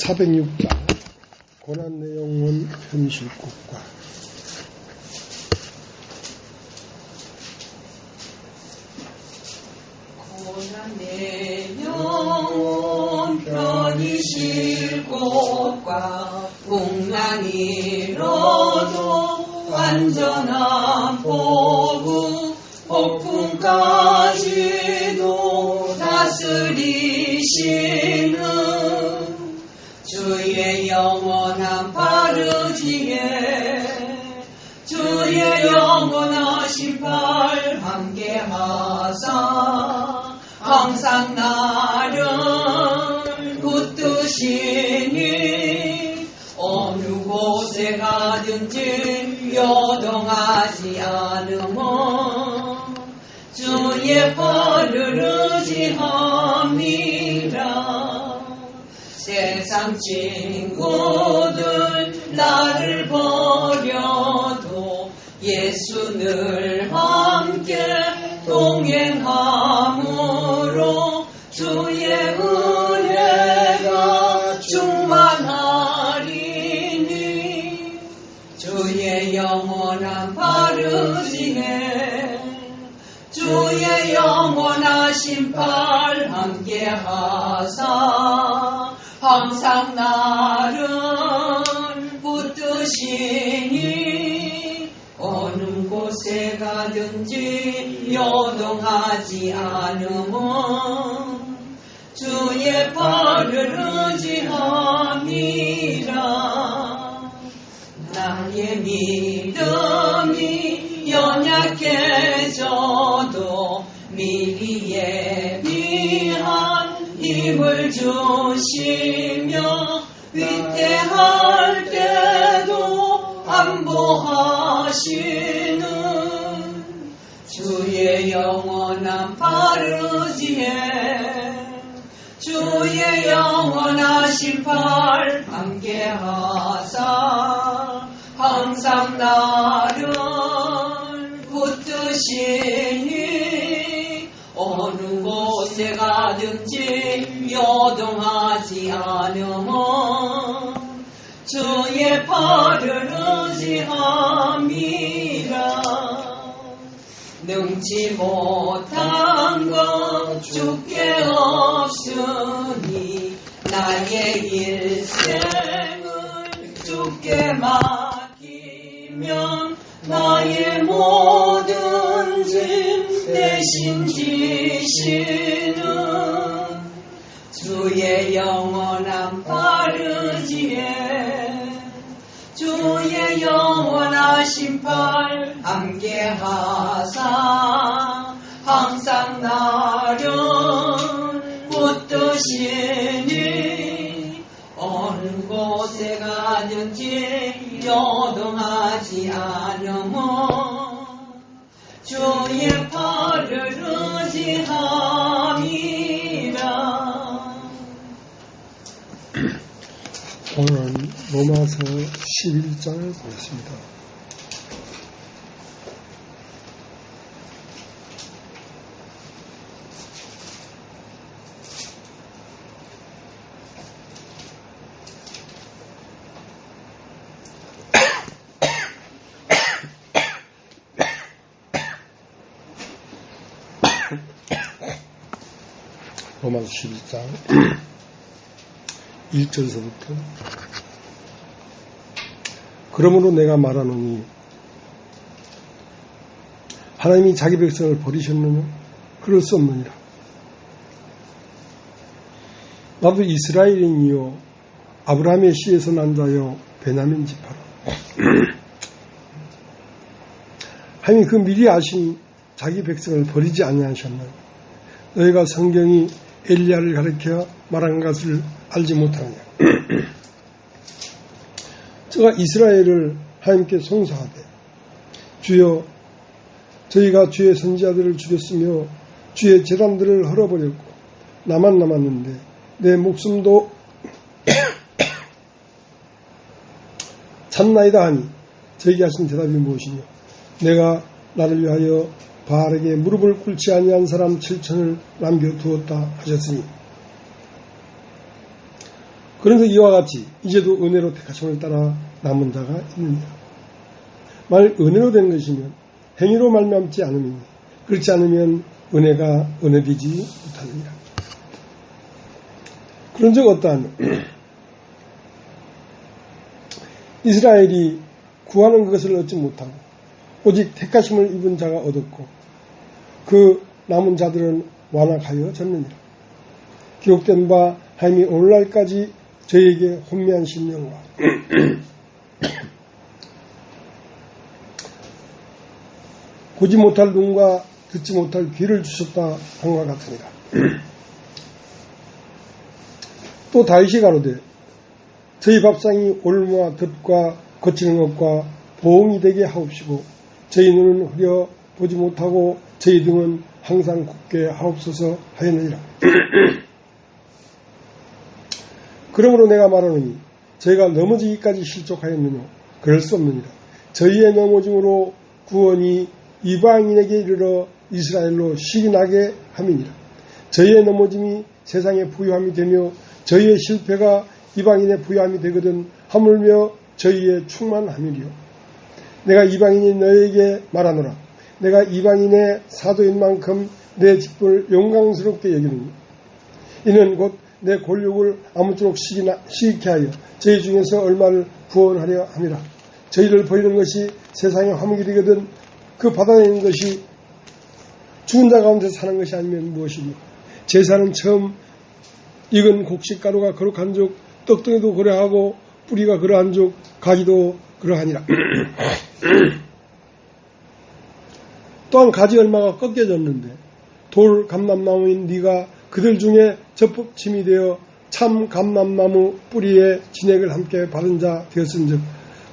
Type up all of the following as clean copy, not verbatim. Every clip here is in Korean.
406장 고난 내 영혼 현실국과 고난 내 영혼 현실국과 풍랑이로도 완전한 복음 폭풍까지도 다스리시는 주의 영원한 바르지에 주의 영원하신 팔 함께하사 항상 나를 붙드시니 어느 곳에 가든지 요동하지 않으면 주의 팔을 의지합니다. 세상 친구들 나를 버려도 예수 늘 함께 동행함으로 주의 은혜가 충만하리니 주의 영원한 바르지에 주의 영원하신 팔 함께하사 항상 나를 붙드시니 어느 곳에 가든지 요동하지 않으면 주의 팔을 의지합니다. 나의 믿음이 연약해져도 미리 예비한 힘을 주시며 위태할 때도 안보하시는 주의 영원한 바르지에 주의 영원하신 팔 함께하사 항상 나를 붙드시니 어느 곳에 가든지 요동하지 않으면 주의 팔을 의지합니다. 능치 못한 것 주께 없으니 나의 일생을 주께 맡기면 나의 모든 짐 대신 지시는 주의 영원한 바르지에 주의 영원하신 팔 함께하사 항상 나를 붙드시니 어느 곳에 가든지 요동하지 않으면 주의 팔을 의지합니다. 오늘은 로마서 11장을 보겠습니다. 로마서 11장 1절에서부터 그러므로 내가 말하노니 하나님이 자기 백성을 버리셨느냐? 그럴 수 없느니라. 나도 이스라엘인이요 아브라함의 씨에서 난 자요 베냐민 지파라. 하나님이 그 미리 아신 자기 백성을 버리지 아니하셨나? 너희가 성경이 엘리야를 가리켜 말한 것을 알지 못하느냐? 저가 이스라엘을 하나님께 송사하되 주여 저희가 주의 선지자들을 죽였으며 주의 제단들을 헐어버렸고 나만 남았는데 내 목숨도 참나이다 하니 저에게 하신 대답이 무엇이냐? 내가 나를 위하여 바알에게 무릎을 꿇지 아니한 사람 7천을 남겨두었다 하셨으니 그런데 이와 같이 이제도 은혜로 택하심을 따라 남은 자가 있느니라. 만일 은혜로 된 것이면 행위로 말미암지 않으니 그렇지 않으면 은혜가 은혜되지 못하느니라. 그런즉 어떠하냐. 이스라엘이 구하는 그것을 얻지 못하고 오직 택하심을 입은 자가 얻었고 그 남은 자들은 완악하여 졌느니라. 기록된 바 하나님이 오늘날까지 저에게 혼미한 심령과 보지 못할 눈과 듣지 못할 귀를 주셨다 함과 같으니라. 또 다윗이 가로되 저희 밥상이 올무와 덫과 거치는 것과 보응이 되게 하옵시고 저희 눈은 흐려 보지 못하고 저희 등은 항상 굳게 하옵소서 하였느니라. 그러므로 내가 말하노니 저희가 넘어지기까지 실족하였느냐. 그럴 수 없느니라. 저희의 넘어짐으로 구원이 이방인에게 이르러 이스라엘로 실이 나게 함이니라. 저희의 넘어짐이 세상의 부유함이 되며 저희의 실패가 이방인의 부유함이 되거든 하물며 저희의 충만함이리요. 내가 이방인이 너에게 말하노라. 내가 이방인의 사도인 만큼 내 직분을 영광스럽게 여기느니 이는 곧 내 권력을 아무쪼록 시익케 하여 저희 중에서 얼마를 구원하려 함이라. 저희를 버리는 것이 세상의 화목이 되거든 그 받아내는 것이 죽은 자 가운데 사는 것이 아니면 무엇이며 제사는 처음 익은 곡식가루가 거룩한 족 떡덩이도 그러하고 뿌리가 그러한 족 가지도 그러하니라. 또한 가지 얼마가 꺾여졌는데 돌 감람나무인 네가 그들 중에 접붙임이 되어 참 감람나무 뿌리에 진액을 함께 바른 자 되었은즉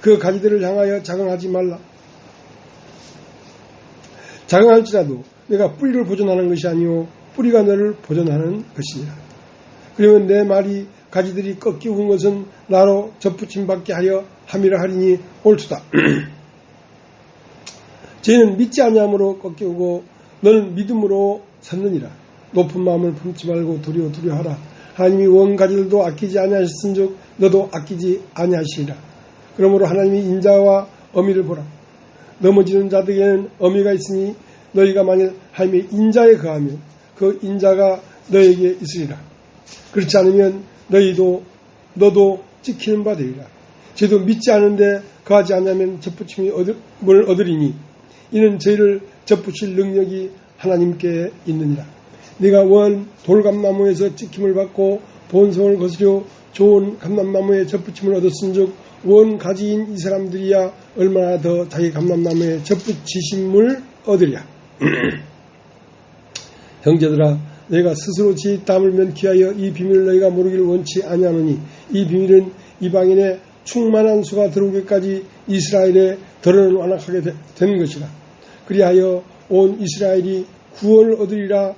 그 가지들을 향하여 자긍하지 말라. 자긍할지라도 내가 뿌리를 보존하는 것이 아니오 뿌리가 너를 보존하는 것이니라. 그러면 내 말이 가지들이 꺾이고 온 것은 나로 접붙임 받게 하려 함이라 하리니 옳도다. 저희는 믿지 아니함으로 꺾이고 너는 믿음으로 섰느니라. 높은 마음을 품지 말고 두려워하라. 하나님이 원 가지들도 아끼지 아니하셨은즉 너도 아끼지 아니하시리라. 그러므로 하나님이 인자와 어미를 보라. 넘어지는 자들에게는 어미가 있으니 너희가 만일 하나님의 인자에 거하면 그 인자가 너에게 있으리라. 그렇지 않으면 너도 찍히는 바 되리라. 저희도 믿지 않은데 거하지 않으면 접붙임을 얻으리니 이는 저희를 접붙일 능력이 하나님께 있느니라. 네가 원 돌감나무에서 찍힘을 받고 본성을 거스려 좋은 감람나무에 접붙임을 얻었은즉 원 가지인 이 사람들이야 얼마나 더 자기 감람나무에 접붙이심을 얻으랴. 형제들아 너희가 스스로 지 땀을 면키하여 이 비밀을 너희가 모르기를 원치 아니하노니 이 비밀은 이방인의 충만한 수가 들어오기까지 이스라엘에 더러는 완악하게 된 것이라. 그리하여 온 이스라엘이 구원을 얻으리라.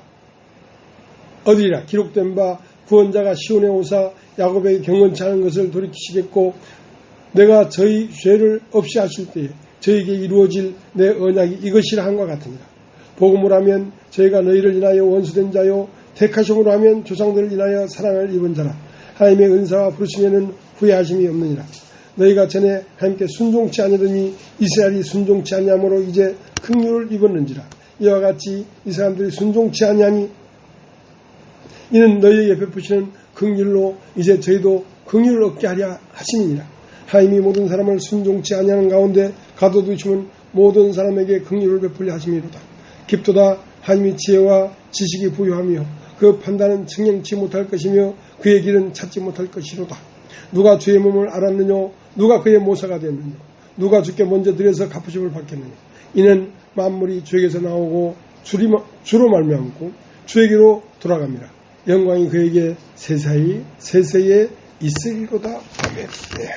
기록된 바 구원자가 시온에 오사 야곱에게 경건치 않은 것을 돌이키시겠고 내가 저희 죄를 없이 하실 때에 저에게 이루어질 내 언약이 이것이라 한과 같으니라. 복음으로 하면 저희가 너희를 인하여 원수된 자요 택하심으로 하면 조상들을 인하여 사랑을 입은 자라. 하나님의 은사와 부르심에는 후회하심이 없느니라. 너희가 전에 하나님께 순종치 아니더니 이스라엘이 순종치 아니함으로 이제 긍휼을 입었는지라. 이와 같이 이 사람들이 순종치 아니하니 이는 너희에게 베푸시는 긍휼로 이제 저희도 긍휼을 얻게 하려 하심이니라. 하나님이 모든 사람을 순종치 아니하는 가운데 가둬두시면 모든 사람에게 긍휼을 베풀려 하심이로다. 깊도다 하나님이 지혜와 지식이 부유하며 그 판단은 증명치 못할 것이며 그의 길은 찾지 못할 것이로다. 누가 주의 몸을 알았느냐? 누가 그의 모사가 됐느냐? 누가 주께 먼저 드려서 갚으심을 받겠느냐? 이는 만물이 주에게서 나오고 주로 말미암고 주에게로 돌아갑니다. 영광이 그에게 세세에 있으리로다. 아멘. 네.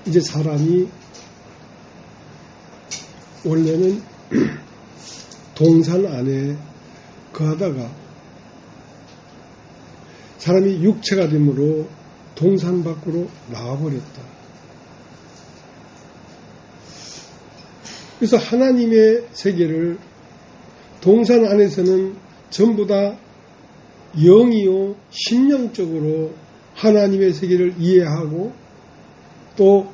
이제 사람이 원래는 동산 안에 거하다가 사람이 육체가 되므로 동산 밖으로 나와버렸다. 그래서 하나님의 세계를 동산 안에서는 전부 다 영이요 심령적으로 하나님의 세계를 이해하고 또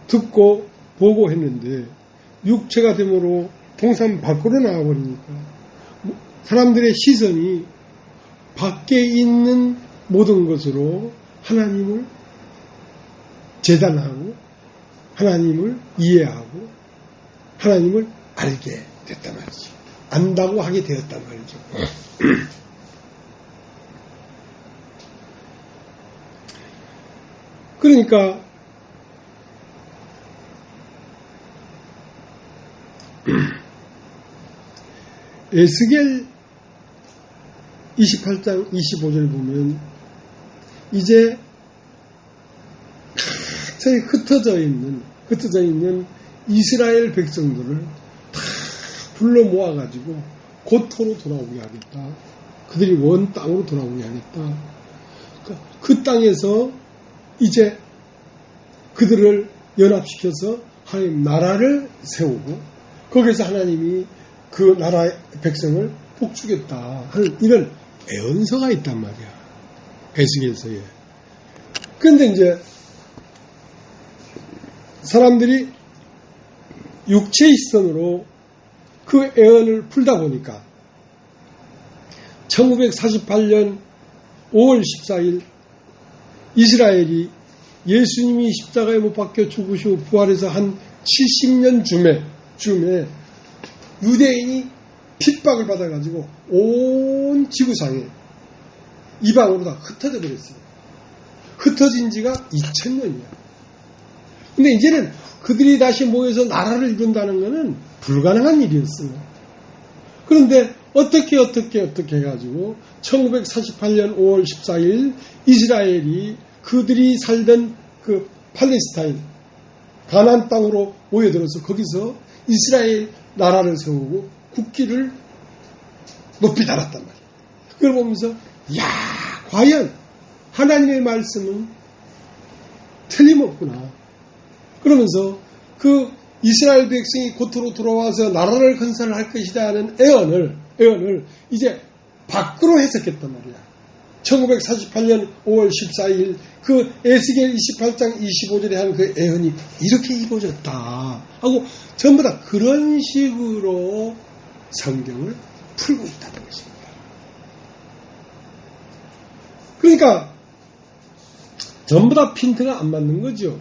듣고 보고 했는데 육체가 되므로 동산 밖으로 나와버리니까 사람들의 시선이 밖에 있는 모든 것으로 하나님을 재단하고 하나님을 이해하고 하나님을 알게 됐단 말이죠. 안다고 하게 되었단 말이죠. 그러니까 에스겔 28장 25절 보면 이제 각처에 흩어져 있는 이스라엘 백성들을 다 불러 모아가지고 고토로 돌아오게 하겠다. 그들이 원 땅으로 돌아오게 하겠다. 그 땅에서 이제 그들을 연합시켜서 하나님 나라를 세우고 거기서 하나님이 그 나라의 백성을 복주겠다 하는 이런 애언서가 있단 말이야. 에스겔서에. 그런데 이제 사람들이 육체의 시선으로 그 애언을 풀다 보니까 1948년 5월 14일 이스라엘이 예수님이 십자가에 못 박혀 죽으시고 부활해서 한 70년 쯤에 유대인이 핍박을 받아가지고 온 지구상에 이방으로 다 흩어져 버렸어요. 흩어진 지가 2000년이야. 근데 이제는 그들이 다시 모여서 나라를 이룬다는 것은 불가능한 일이었어요. 그런데 어떻게 해가지고 1948년 5월 14일 이스라엘이 그들이 살던 그 팔레스타인 가나안 땅으로 모여들어서 거기서 이스라엘 나라를 세우고 국기를 높이 달았단 말이에요. 그걸 보면서 과연 하나님의 말씀은 틀림없구나. 그러면서 그 이스라엘 백성이 고토로 돌아와서 나라를 건설할 것이다 하는 애언을 이제 밖으로 해석했단 말이야. 1948년 5월 14일 그 에스겔 28장 25절에 한 그 애언이 이렇게 이루어졌다 하고 전부 다 그런 식으로 성경을 풀고 있다는 것입니다. 그러니까 전부 다 핀트가 안 맞는 거죠.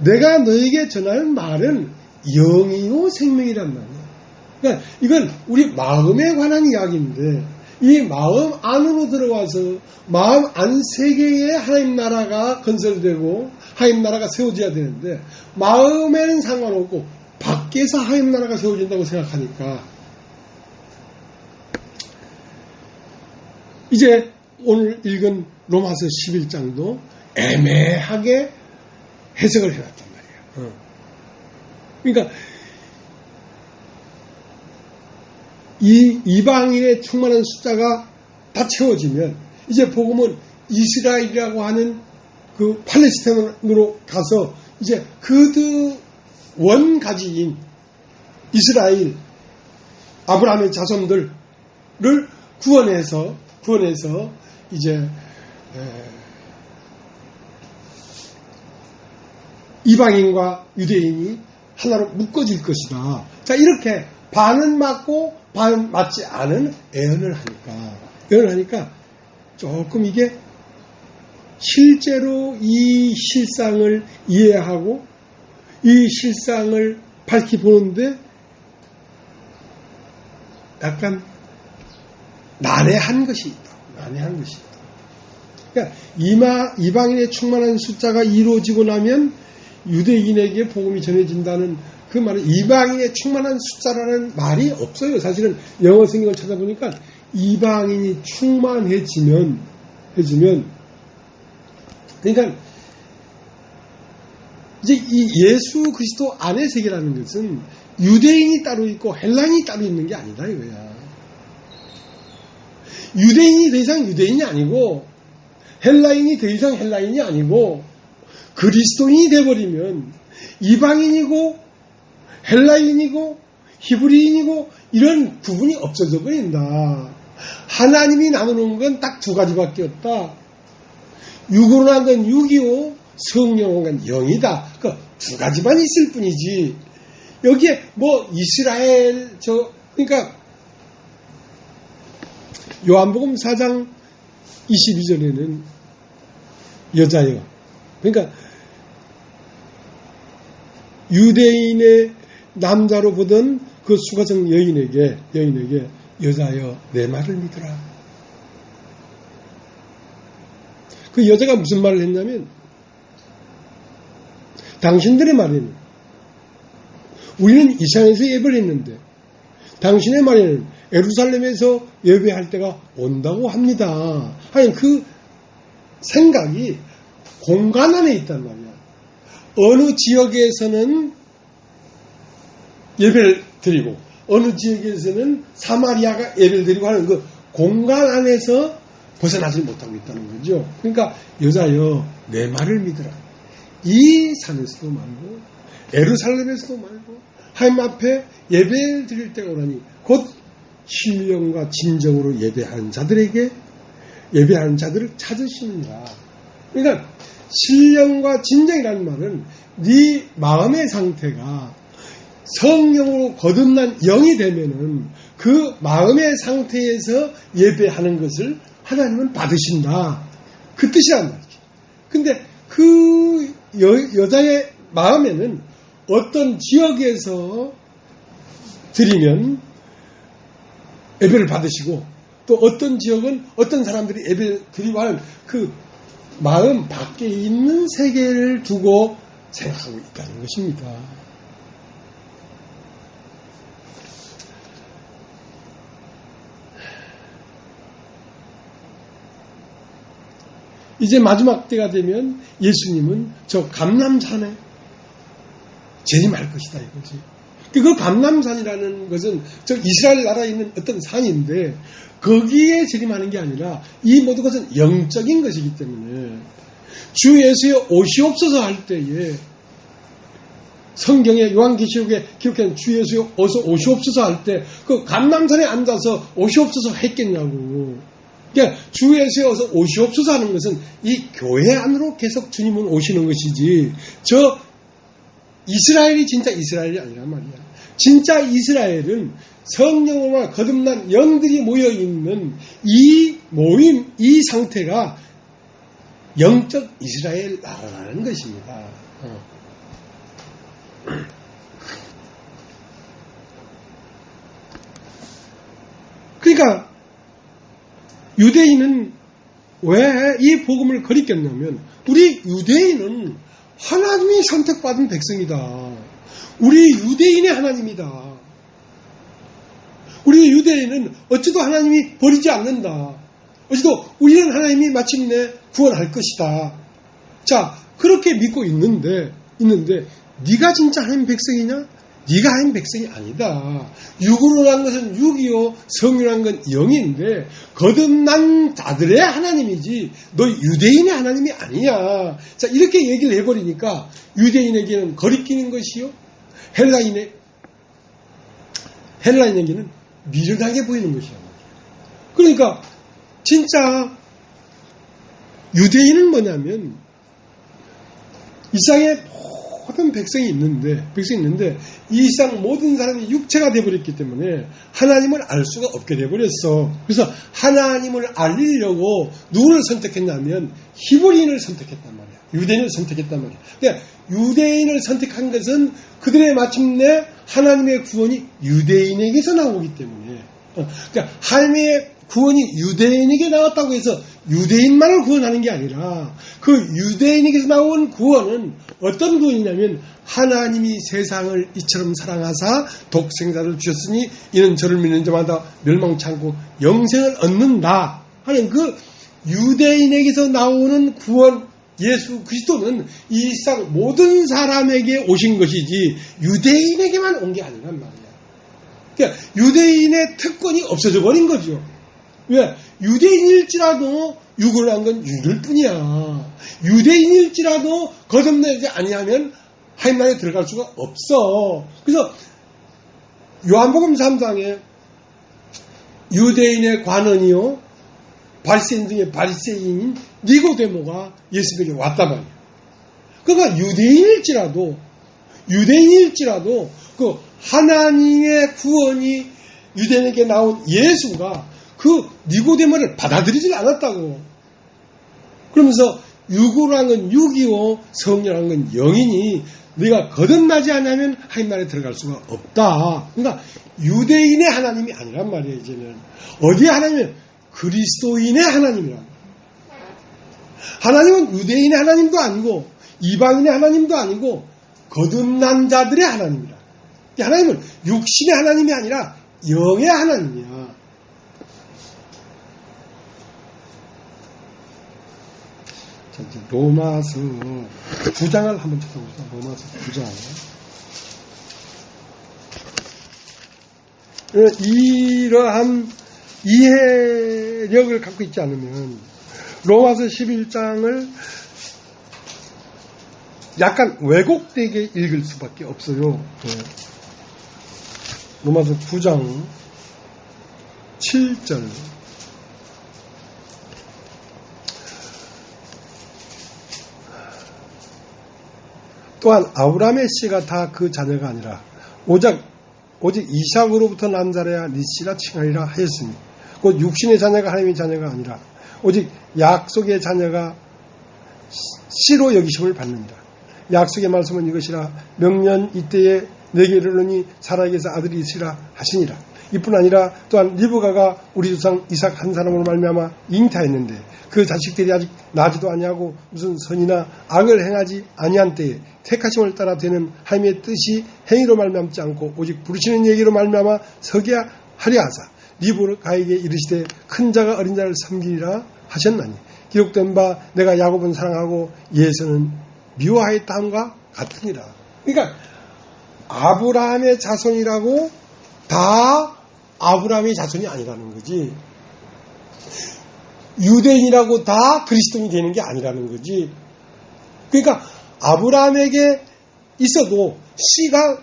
내가 너에게 전할 말은 영이요 생명이란 말이야. 그러니까 이건 우리 마음에 관한 이야기인데 이 마음 안으로 들어와서 마음 안 세계에 하나님 나라가 건설되고 하나님 나라가 세워져야 되는데 마음에는 상관없고 밖에서 하나님 나라가 세워진다고 생각하니까 이제 오늘 읽은 로마서 11장도 애매하게 해석을 해놨단 말이에요. 그러니까 이 이방인의 충만한 숫자가 다 채워지면 이제 복음은 이스라엘이라고 하는 그 팔레스타인으로 가서 이제 그들 원가지인 이스라엘 아브라함의 자손들을 구원해서 이제 이방인과 유대인이 하나로 묶어질 것이다. 자, 이렇게 반은 맞고 반 맞지 않은 애언을 하니까 조금 이게 실제로 이 실상을 이해하고 이 실상을 밝히 보는데 약간 난해한 것이 있다. 그러니까 이방인의 충만한 숫자가 이루어지고 나면 유대인에게 복음이 전해진다는 그 말은 이방인의 충만한 숫자라는 말이 없어요. 사실은 영어 성경을 찾아보니까 이방인이 충만해지면 그러니까 이제 이 예수 그리스도 안의 세계라는 것은 유대인이 따로 있고 헬라인이 따로 있는 게 아니다 이거야. 유대인이 더 이상 유대인이 아니고 헬라인이 더 이상 헬라인이 아니고 그리스도인이 되어버리면 이방인이고 헬라인이고 히브리인이고 이런 구분이 없어져 버린다. 하나님이 나누는 건 딱 두 가지밖에 없다. 육으로 난 건 육이요, 성령으로 난 건 영이다. 그 두 가지만 있을 뿐이지. 여기에 뭐 이스라엘 그러니까 요한복음 4장 22절에는 여자여, 그러니까 유대인의 남자로 보던 그 수가성 여인에게 여자여 내 말을 믿으라. 그 여자가 무슨 말을 했냐면 당신들의 말에는 우리는 이스라엘에서 예배를 했는데 당신의 말에는 예루살렘에서 예배할 때가 온다고 합니다. 하여튼 그 생각이 공간 안에 있단 말이야. 어느 지역에서는 예배를 드리고 어느 지역에서는 사마리아가 예배를 드리고 하는 그 공간 안에서 벗어나지 못하고 있다는 거죠. 그러니까 여자여 내 말을 믿으라. 이 산에서도 말고 예루살렘에서도 말고 하나님 앞에 예배를 드릴 때가 오라니 곧 신령과 진정으로 예배하는 자들에게 예배하는 자들을 찾으시느니라. 그러니까 신령과 진정이라는 말은 네 마음의 상태가 성령으로 거듭난 영이 되면은 그 마음의 상태에서 예배하는 것을 하나님은 받으신다. 그 뜻이란 말이죠. 근데 그 여자의 마음에는 어떤 지역에서 드리면 예배를 받으시고 또 어떤 지역은 어떤 사람들이 예배를 드리고 하는 그 마음 밖에 있는 세계를 두고 생각하고 있다는 것입니다. 이제 마지막 때가 되면 예수님은 저 감람산에 재림할 것이다 이거지. 그 감람산이라는 것은 저 이스라엘 나라에 있는 어떤 산인데 거기에 재림하는 게 아니라 이 모든 것은 영적인 것이기 때문에 주 예수의 오시옵소서 할 때에 성경의 요한계시록에 기록한 주 예수의 어서 오시옵소서 할 때 그 감람산에 앉아서 오시옵소서 했겠냐고. 그러니까 주 예수의 어서 오시옵소서 하는 것은 이 교회 안으로 계속 주님은 오시는 것이지 저 이스라엘이 진짜 이스라엘이 아니란 말이야. 진짜 이스라엘은 성령으로 거듭난 영들이 모여있는 이 모임, 이 상태가 영적 이스라엘 나라라는 것입니다. 그러니까 유대인은 왜 이 복음을 거리켰냐면 우리 유대인은 하나님이 선택받은 백성이다. 우리 유대인의 하나님이다. 우리 유대인은 어찌도 하나님이 버리지 않는다. 어찌도 우리는 하나님이 마침내 구원할 것이다. 자, 그렇게 믿고 있는데 네가 진짜 하나님 백성이냐? 네가 하나님 백성이 아니다. 육으로 난 것은 육이요, 성으로 난 건 영인데 거듭난 자들의 하나님이지 너 유대인의 하나님이 아니야. 자, 이렇게 얘기를 해버리니까 유대인에게는 거리끼는 것이요, 헬라인에게는 미련하게 보이는 것이야. 그러니까 진짜 유대인은 뭐냐면 이 세상에 모든 백성이 있는데 이 세상 모든 사람이 육체가 되어버렸기 때문에 하나님을 알 수가 없게 되어버렸어. 그래서 하나님을 알리려고 누구를 선택했냐면 히브리인을 선택했단 말이야. 유대인을 선택했단 말이야. 그러니까 유대인을 선택한 것은 그들의 마침내 하나님의 구원이 유대인에게서 나오기 때문에, 그러니까 하나님의 구원이 유대인에게 나왔다고 해서 유대인만을 구원하는 게 아니라 그 유대인에게서 나온 구원은 어떤 구원이냐면 하나님이 세상을 이처럼 사랑하사 독생자를 주셨으니 이는 저를 믿는 자마다 멸망치 않고 영생을 얻는다 하는 그 유대인에게서 나오는 구원, 예수 그리스도는 이 세상 모든 사람에게 오신 것이지 유대인에게만 온 게 아니란 말이야. 그러니까 유대인의 특권이 없어져 버린 거죠. 왜? 유대인일지라도 육으로 한 건 유들 뿐이야. 유대인일지라도 거듭나지 아니하면 하나님 나라에 들어갈 수가 없어. 그래서 요한복음 3장에 유대인의 관원이요 바리새인 중에 바리새인인 니고데모가 예수에게 왔단 말이야. 그러니까 유대인일지라도 그 하나님의 구원이 유대인에게 나온 예수가 그 니고데모를 받아들이질 않았다고. 그러면서 육으로 한 건 육이요 성령한 건 영이니 네가 거듭나지 않으면 하나님 나라에 들어갈 수가 없다. 그러니까 유대인의 하나님이 아니란 말이에요. 이제는 어디의 하나님이면 그리스도인의 하나님이란 말이에요. 하나님은 유대인의 하나님도 아니고 이방인의 하나님도 아니고 거듭난 자들의 하나님이라. 하나님은 육신의 하나님이 아니라 영의 하나님이야. 자, 이제 로마서 9장을 한번 찾아보자. 로마서 9장. 이러한 이해력을 갖고 있지 않으면 로마서 11장을 약간 왜곡되게 읽을 수밖에 없어요. 로마서 9장 7절. 또한 아브라함의 씨가 다 그 자녀가 아니라 오직 이삭으로부터 난 자라야 네 씨라 칭하리라 하였으니 곧 육신의 자녀가 하나님의 자녀가 아니라 오직 약속의 자녀가 씨로 여기심을 받느니라. 약속의 말씀은 이것이라 명년 이때에 내게 이르노니 사라에게서 아들이 있으리라 하시니라. 이뿐 아니라 또한 리브가가 우리 조상 이삭 한 사람으로 말미암아 잉태했는데 그 자식들이 아직 나지도 아니하고 무슨 선이나 악을 행하지 아니한 때에 택하심을 따라 되는 하나님의 뜻이 행위로 말미암지 않고 오직 부르시는 얘기로 말미암아 서게 하려 하사 리브가에게 이르시되 큰 자가 어린 자를 섬기리라 하셨나니 기록된 바 내가 야곱은 사랑하고 예서는 미워하였다 함과 같으니라. 그러니까 아브라함의 자손이라고 다 아브라함의 자손이 아니라는 거지. 유대인이라고 다 그리스도인이 되는 게 아니라는 거지. 그러니까 아브라함에게 있어도 씨가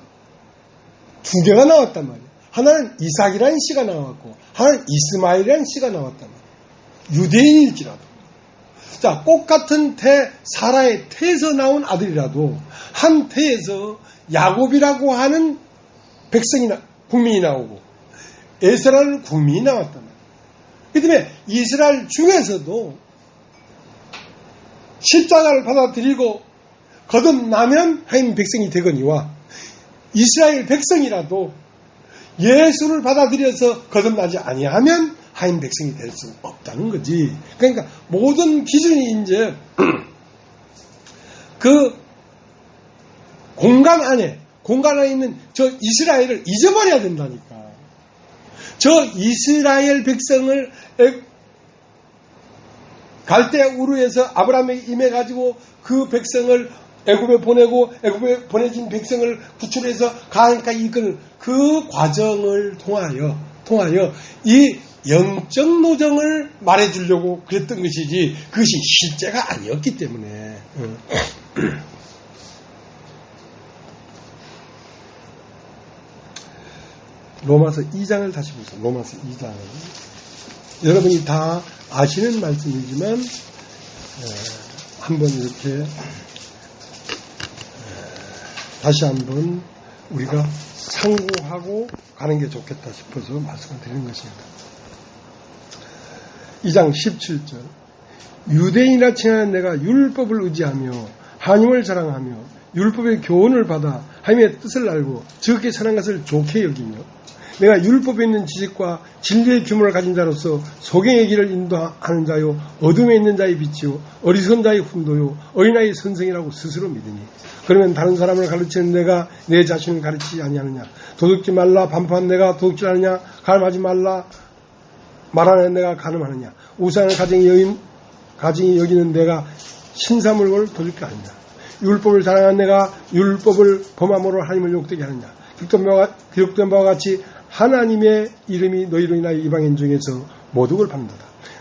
두 개가 나왔단 말이야. 하나는 이삭이라는 씨가 나왔고 하나는 이스마엘이라는 씨가 나왔단 말이야. 유대인일지라도. 자, 똑같은 태, 사라의 태에서 나온 아들이라도 한 태에서 야곱이라고 하는 국민이 나오고 에스라는 국민이 나왔단 말이에요. 그 다음에 이스라엘 중에서도 십자가를 받아들이고 거듭나면 하나님 백성이 되거니와 이스라엘 백성이라도 예수를 받아들여서 거듭나지 아니하면 하나님 백성이 될 수 없다는 거지. 그러니까 모든 기준이 이제 그 공간 안에 있는 저 이스라엘을 잊어버려야 된다니까. 저 이스라엘 백성을 갈대 우르에서 아브라함에게 임해가지고 그 백성을 애굽에 보내고 애굽에 보내진 백성을 구출해서 가나안까지 이끄는 그 과정을 통하여 이 영적 노정을 말해주려고 그랬던 것이지 그것이 실제가 아니었기 때문에. 로마서 2장을 다시 보세요. 로마서 2장. 여러분이 다 아시는 말씀이지만 한번 이렇게 다시 한번 우리가 상고하고 가는 게 좋겠다 싶어서 말씀을 드리는 것입니다. 2장 17절. 유대인이라 칭하는 내가 율법을 의지하며 하나님을 자랑하며 율법의 교훈을 받아 하나님의 뜻을 알고 적게 사는 것을 좋게 여기며 내가 율법에 있는 지식과 진리의 규모를 가진 자로서 소경의 길을 인도하는 자요 어둠에 있는 자의 빛이요 어리석은 자의 훈도요 어린아이의 선생이라고 스스로 믿으니 그러면 다른 사람을 가르치는 내가 내 자신을 가르치지 아니하느냐. 도둑질 말라 반포한 내가 도둑질하느냐. 가늠하지 말라 말하는 내가 가늠하느냐. 우상을 가증히 여기는 내가 신사물을 도둑질 하느냐. 율법을 자랑하는 내가 율법을 범함으로 하나님을 욕되게 하느냐. 기록된 바와 같이 하나님의 이름이 너희로 인하여 이방인 중에서 모독을 받는다.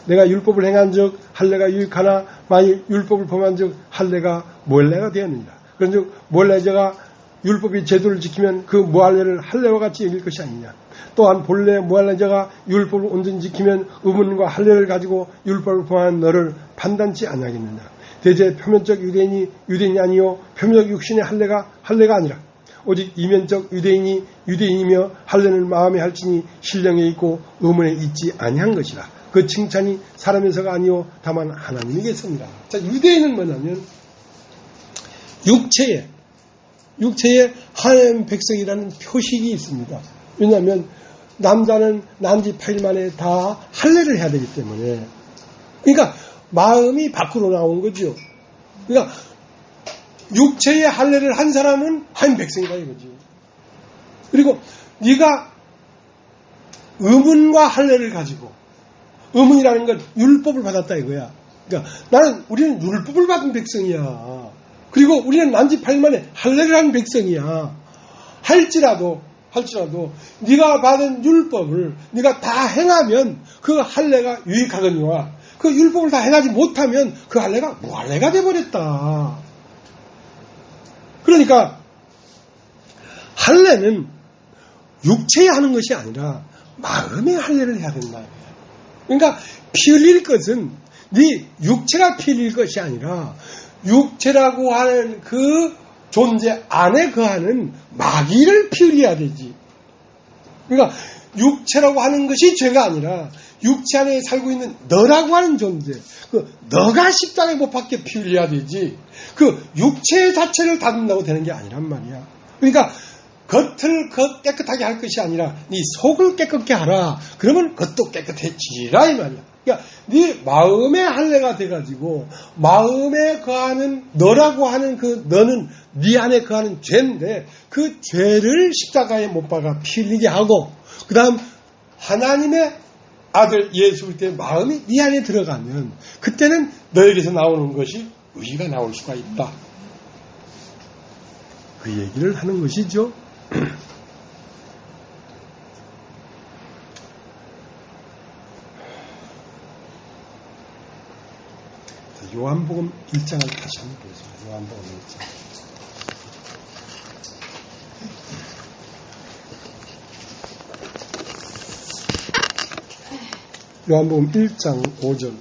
내가 율법을 행한 즉 할례가 유익하나 만일 율법을 범한 즉 할례가 모할례가 되었느니라. 그런즉 모할례자가 율법이 제도를 지키면 그 모할례를 할례와 같이 여길 것이 아니냐. 또한 본래 모할례자가 율법을 온전히 지키면 의문과 할례를 가지고 율법을 범한 너를 판단치 아니하겠느냐. 대제 표면적 유대인이 유대인이 아니요 표면적 육신의 할례가 아니라 오직 이면적 유대인이 유대인이며 할례는 마음에 할지니 신령에 있고 의문에 있지 아니한 것이라. 그 칭찬이 사람에서가 아니요 다만 하나님에게서니라. 자, 유대인은 뭐냐면 육체에 하나님 백성이라는 표식이 있습니다. 왜냐하면 남자는 난지 8일 만에 다 할례를 해야 되기 때문에. 그러니까 마음이 밖으로 나온 거죠. 그러니까 육체의 할례를 한 사람은 하나님 백성이다 이거죠. 그리고 네가 의문과 할례를 가지고, 의문이라는 건 율법을 받았다 이거야. 그러니까 우리는 율법을 받은 백성이야. 그리고 우리는 난지 8일 만에 할례를 한 백성이야. 할지라도 네가 받은 율법을 네가 다 행하면 그 할례가 유익하거니와 그 율법을 다 행하지 못하면 그 할례가 무할례가 돼버렸다. 그러니까 할례는 육체에 하는 것이 아니라 마음에 할례를 해야 된다. 그러니까 피 흘릴 것은 네 육체가 피 흘릴 것이 아니라 육체라고 하는 그 존재 안에 거하는 마귀를 피 흘려야 되지. 그러니까 육체라고 하는 것이 죄가 아니라 육체 안에 살고 있는 너라고 하는 존재, 그 너가 십자가에 못 박혀 피 흘려야 되지. 그 육체 자체를 다룬다고 되는 게 아니란 말이야. 그러니까 겉을 깨끗하게 할 것이 아니라 네 속을 깨끗게 하라. 그러면 겉도 깨끗해지라 이 말이야. 그러니까 네 마음의 할례가 돼가지고 마음에 거하는 너라고 하는 그 너는 네 안에 거하는 죄인데 그 죄를 십자가에 못 박아 피 흘리게 하고 그 다음 하나님의 아들 예수 그리스도의 마음이 네 안에 들어가면 그때는 너에게서 나오는 것이 의가 나올 수가 있다. 그 얘기를 하는 것이죠. 요한복음 1장을 다시 한번 보겠습니다. 요한복음 1장. 요한복음 1장 5절.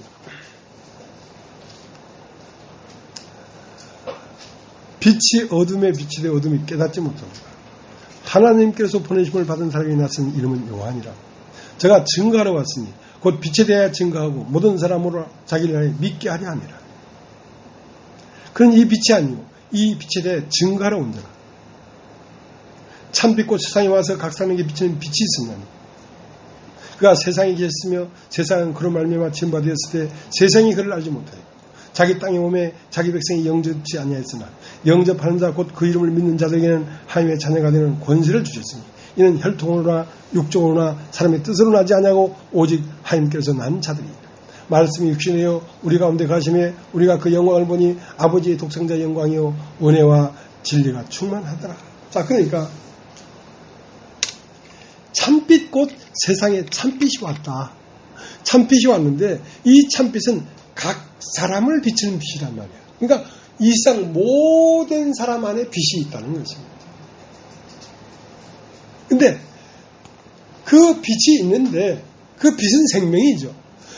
빛이 어둠에 빛이 되어 어둠이 깨닫지 못합니다. 하나님께서 보내심을 받은 사람이 나선 이름은 요한이라. 제가 증거하러 왔으니 곧 빛에 대하여 증거하고 모든 사람으로 자기를 믿게 하려 함이라. 그런 이 빛이 아니고 이 빛에 대해 증거하러 온 자라. 참빛 곧 세상에 와서 각 사람에게 비치는 빛이 있었나니 그가 세상에 계셨으며 세상은 그로 말미암아 지음받았을 때 세상이 그를 알지 못하였고 자기 땅에 오매 자기 백성이 영접지 아니하였으나 영접하는 자 곧 그 이름을 믿는 자들에게는 하나님의 자녀가 되는 권세를 주셨으니 이는 혈통으로나 육종으로나 사람의 뜻으로 나지 아니하고 오직 하나님께서 난 자들이다. 말씀이 육신이요 우리 가운데 가심에 우리가 그 영광을 보니 아버지의 독생자의 영광이요 은혜와 진리가 충만하더라. 자, 그러니까 참빛 곧 세상에 참빛이 왔다. 참빛이 왔는데 이 참빛은 각 사람을 비추는 빛이란 말이야. 그러니까 이 세상 모든 사람 안에 빛이 있다는 것입니다. 근데 그 빛이 있는데 그 빛은 생명이죠.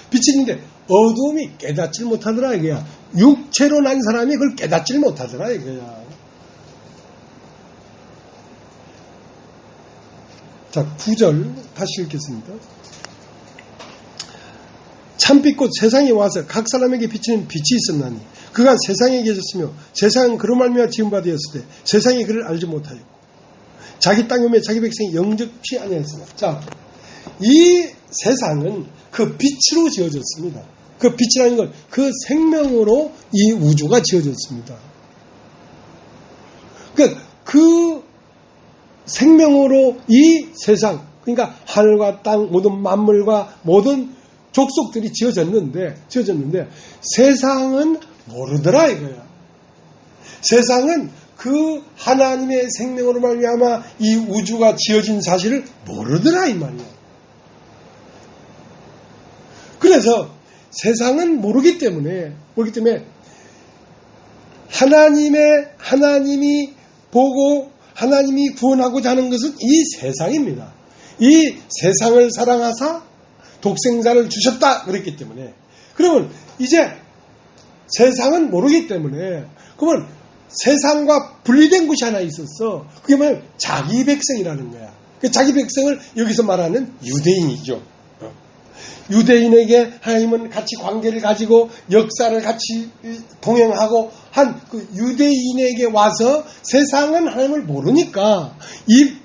빛이 있는데 어둠이 깨닫질 못하더라 이거야. 육체로 난 사람이 그걸 깨닫질 못하더라 이거야. 자, 9절 다시 읽겠습니다. 참빛 곧 세상에 와서 각 사람에게 비치는 빛이 있었나니 그가 세상에 계셨으며 세상은 그로 말미암아 지음받았을 때 세상이 그를 알지 못하였고 자기 땅에 오매 자기 백성이 영접치 아니하였으나. 자, 이 세상은 그 빛으로 지어졌습니다. 그 빛이라는 건 그 생명으로 이 우주가 지어졌습니다. 그 생명으로 이 세상, 그러니까 하늘과 땅, 모든 만물과 모든 족속들이 지어졌는데 세상은 모르더라 이거야. 세상은 그 하나님의 생명으로 말미암아 이 우주가 지어진 사실을 모르더라 이 말이야. 그래서 세상은 모르기 때문에 하나님이 보고 하나님이 구원하고자 하는 것은 이 세상입니다. 이 세상을 사랑하사 독생자를 주셨다 그랬기 때문에, 그러면 이제 세상은 모르기 때문에, 그러면 세상과 분리된 것이 하나 있었어. 그게 뭐냐면 자기 백성이라는 거야. 그 자기 백성을 여기서 말하는 유대인이죠. 유대인에게 하나님은 같이 관계를 가지고 역사를 같이 동행하고 한 그 유대인에게 와서 세상은 하나님을 모르니까,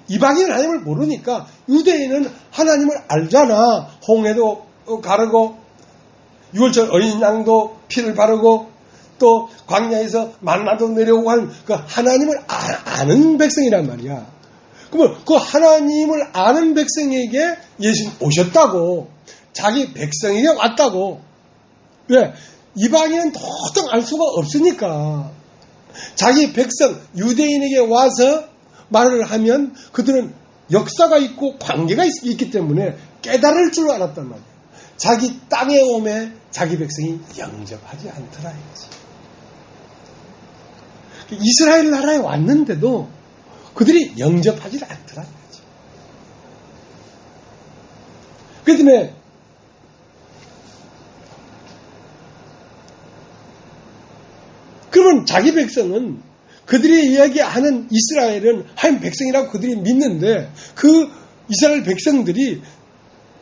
이방인은 하나님을 모르니까 유대인은 하나님을 알잖아. 홍해도 가르고 유월절 어린 양도 피를 바르고 또 광야에서 만나도 내려오고 한 그 하나님을 아는 백성이란 말이야. 그러면 그 하나님을 아는 백성에게 예수님 오셨다고, 자기 백성에게 왔다고. 왜? 이방인은 도통 알 수가 없으니까 자기 백성 유대인에게 와서 말을 하면 그들은 역사가 있고 관계가 있기 때문에 깨달을 줄 알았단 말이야. 자기 땅에 오매 자기 백성이 영접하지 않더라 이거지. 이스라엘 나라에 왔는데도 그들이 영접하지 않더라 이거지. 그 때문에 그러면 자기 백성은, 그들이 이야기하는 이스라엘은 하나님 백성이라고 그들이 믿는데, 그 이스라엘 백성들이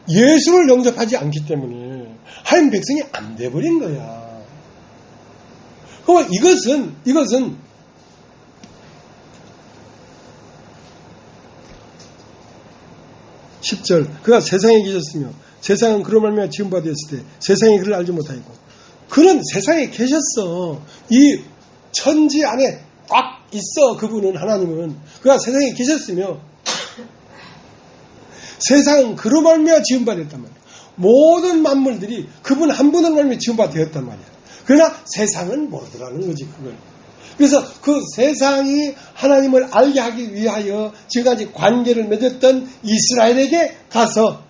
예수를 영접하지 않기 때문에 하나님 백성이 안 돼버린 거야. 그럼 이것은 10절, 그가 세상에 계셨으며 세상은 그로 말미암아 지은 바 되었을 때 세상이 그를 알지 못하였고, 그는 세상에 계셨어. 이 천지 안에 꽉 있어. 그분은, 하나님은. 그가 세상에 계셨으며 세상은 그로 말미암아 지은 바 되었단 말이야. 모든 만물들이 그분 한 분으로 말미암아 지은 바 되었단 말이야. 그러나 세상은 모르더라는 거지, 그걸. 그래서 그 세상이 하나님을 알게 하기 위하여 지금까지 관계를 맺었던 이스라엘에게 가서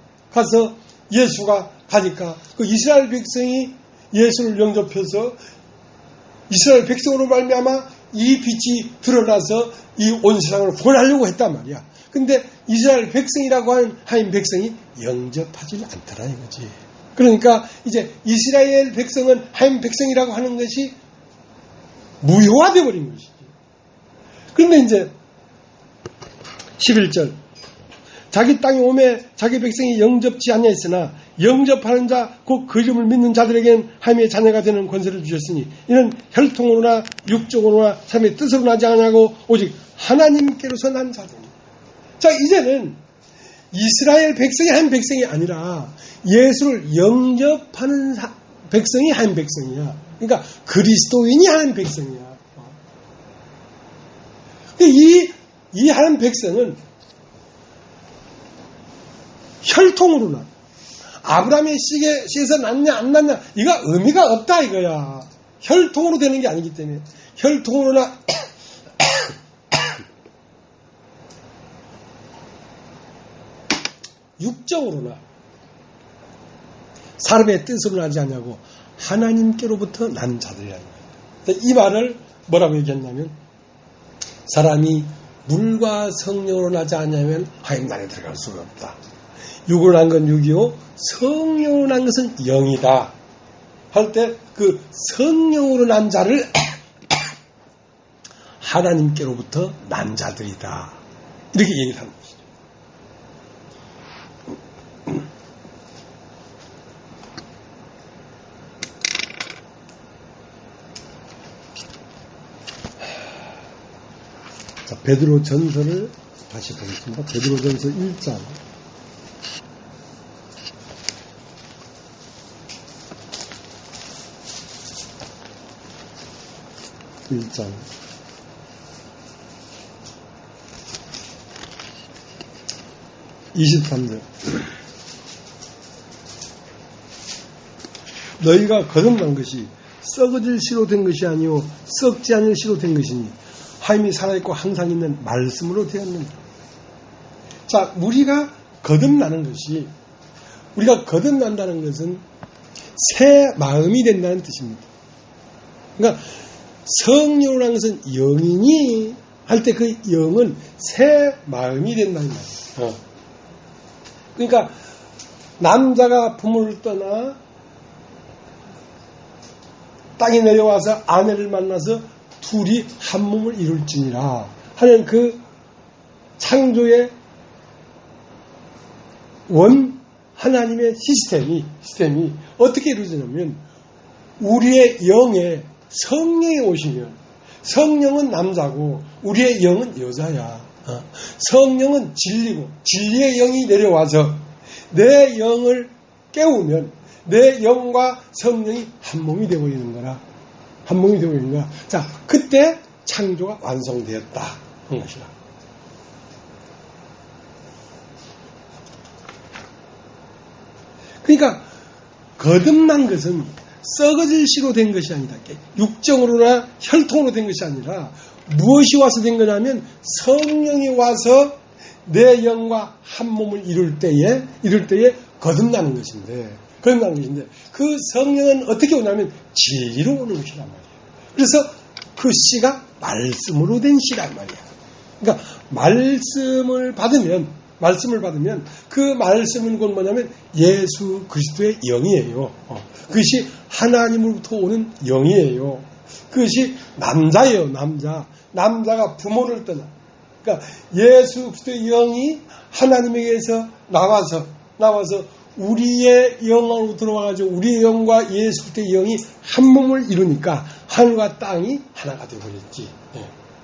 예수가 가니까 그 이스라엘 백성이 예수를 영접해서 이스라엘 백성으로 말미암아 이 빛이 드러나서 이 온 세상을 구원하려고 했단 말이야. 근데 이스라엘 백성이라고 하는 하나님 백성이 영접하지 않더라 이거지. 그러니까 이제 이스라엘 백성은 하나님 백성이라고 하는 것이 무효화되어 버린 것이지. 그런데 이제 11절, 자기 땅에 오매 자기 백성이 영접지 아니하였으나 영접하는 자 곧 그 이름을 믿는 자들에게는 하나님의 자녀가 되는 권세를 주셨으니 이는 혈통으로나 육적으로나 삶의 뜻으로 나지 않냐고 오직 하나님께로서 난 자들입니다. 자, 이제는 이스라엘 백성이 한 백성이 아니라 예수를 영접하는 백성이 한 백성이야. 그러니까 그리스도인이 한 백성이야. 이 한 백성은 혈통으로나 아브라함의 씨에서 났냐 안 났냐 이거 의미가 없다 이거야. 혈통으로 되는 게 아니기 때문에 혈통으로나 육정으로나 사람의 뜻으로 나지 않냐고 하나님께로부터 난 자들이라는 거예요. 이 말을 뭐라고 얘기했냐면, 사람이 물과 성령으로 나지 않냐면 하나님 나라에 들어갈 수가 없다. 육으로 난 건 육이요 성령으로 난 것은 영이다 할 때 그 성령으로 난 자를 하나님께로부터 난 자들이다 이렇게 얘기를 하는 것이죠. 자, 베드로 전서를 다시 보겠습니다. 베드로 전서 1장. 1장 23절. 너희가 거듭난 것이 썩어질 씨로 된 것이 아니요 썩지 않을 씨로 된 것이니 하나님이 살아있고 항상 있는 말씀으로 되었는다. 자, 우리가 거듭나는 것이, 우리가 거듭난다는 것은 새 마음이 된다는 뜻입니다. 그러니까 성령이라는 것은 영이니 할 때 그 영은 새 마음이 된다는 말이에요. 그러니까 남자가 부모를 떠나 땅에 내려와서 아내를 만나서 둘이 한 몸을 이룰지니라 하는 그 창조의 원 하나님의 시스템이 어떻게 이루어지냐면 우리의 영에 성령이 오시면 성령은 남자고 우리의 영은 여자야. 성령은 진리고 진리의 영이 내려와서 내 영을 깨우면 내 영과 성령이 한 몸이 되어버리는 거라. 한 몸이 되어버리는 거야. 자, 그때 창조가 완성되었다 하는 것이라. 그러니까 거듭난 것은 썩어질 시로 된 것이 아니다. 육정으로나 혈통으로 된 것이 아니라 무엇이 와서 된 거냐면 성령이 와서 내 영과 한 몸을 이룰 때에 거듭나는 것인데 그 성령은 어떻게 오냐면 진리로 오는 것이란 말이에요. 그래서 그 씨가 말씀으로 된 씨란 말이야. 그러니까 말씀을 받으면 그 말씀은 곧 뭐냐면 예수 그리스도의 영이에요. 그것이 하나님으로부터 오는 영이에요. 그것이 남자예요. 남자가 부모를 떠나. 그러니까 예수 그리스도의 영이 하나님에게서 나와서 우리의 영으로 들어와가지고 우리의 영과 예수 그리스도의 영이 한 몸을 이루니까 하늘과 땅이 하나가 되어버렸지.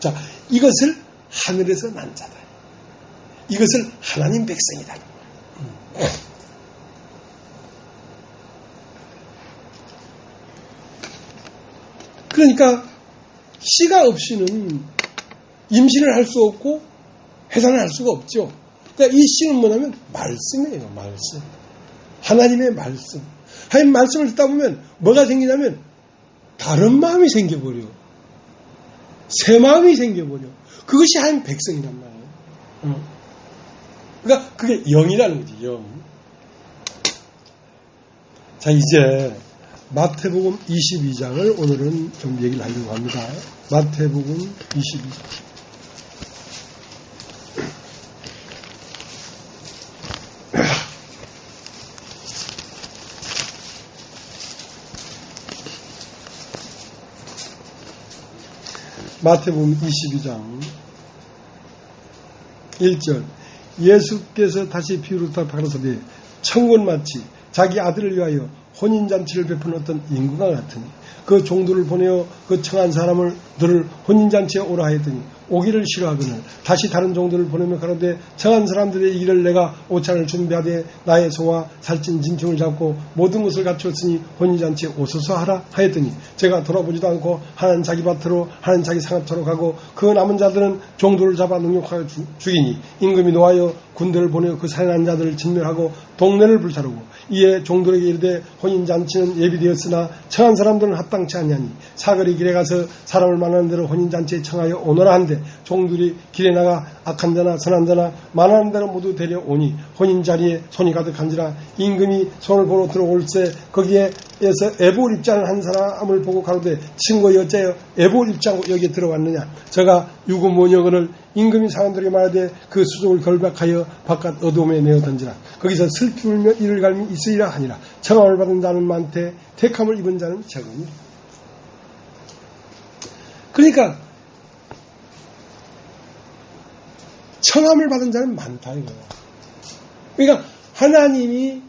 자, 이것을 하늘에서 난 자다. 이것을 하나님 백성이다. 그러니까 씨가 없이는 임신을 할 수 없고 해산을 할 수가 없죠. 그러니까 이 씨는 뭐냐면 말씀이에요. 말씀. 하나님의 말씀. 하나님 말씀을 듣다 보면 뭐가 생기냐면 다른 마음이 생겨버려. 새 마음이 생겨버려. 그것이 하나님 백성이란 말이에요. 그러니까 그게 영이라는 거지. 영. 자, 이제 마태복음 22장을 오늘은 좀 얘기를 하려고 합니다. 마태복음 22장. 마태복음 22장 1절. 예수께서 다시 비유를 가라사대 천군 마치 자기 아들을 위하여 혼인잔치를 베푸는 어떤 인구가 같으니 그 종들을 보내어 그 청한 사람들을 혼인잔치에 오라 하였더니 오기를 싫어하거늘 다시 다른 종들을 보내며 가로되 청한 사람들의 이기를 내가 오찬을 준비하되 나의 소와 살찐 진충을 잡고 모든 것을 갖추었으니 혼인잔치에 오소서 하라 하였더니 제가 돌아보지도 않고 하나는 자기 밭으로 하나는 자기 상업처로 가고 그 남은 자들은 종들을 잡아 능욕하여 죽이니 임금이 노하여 군대를 보내어 그 살인한 자들을 진멸하고 동네를 불사르고 이에 종들에게 이르되 혼인잔치는 예비되었으나 청한 사람들은 합당치 아니하니 사거리 길에 가서 사람을 만나는 대로 혼인잔치에 청하여 오너라 한데 종들이 길에 나가 악한 자나 선한 자나 만나는 대로 모두 데려오니 혼인자리에 손이 가득한지라 임금이 손을 보러 들어올세 거기에서 애볼 입장을 한 사람을 보고 가로되 친구여 어째여 애볼 입장으로 여기에 들어왔느냐 저가 유구모녀거늘 임금이 사람들에게 말하되 그 수족을 결박하여 바깥 어둠에 내어 던지라 거기서 슬피 울며 이를 갈미 있으리라 하니라 청함을 받은 자는 많되 택함을 입은 자는 적으니. 그러니까 청함을 받은 자는 많다 이거야. 그러니까 하나님이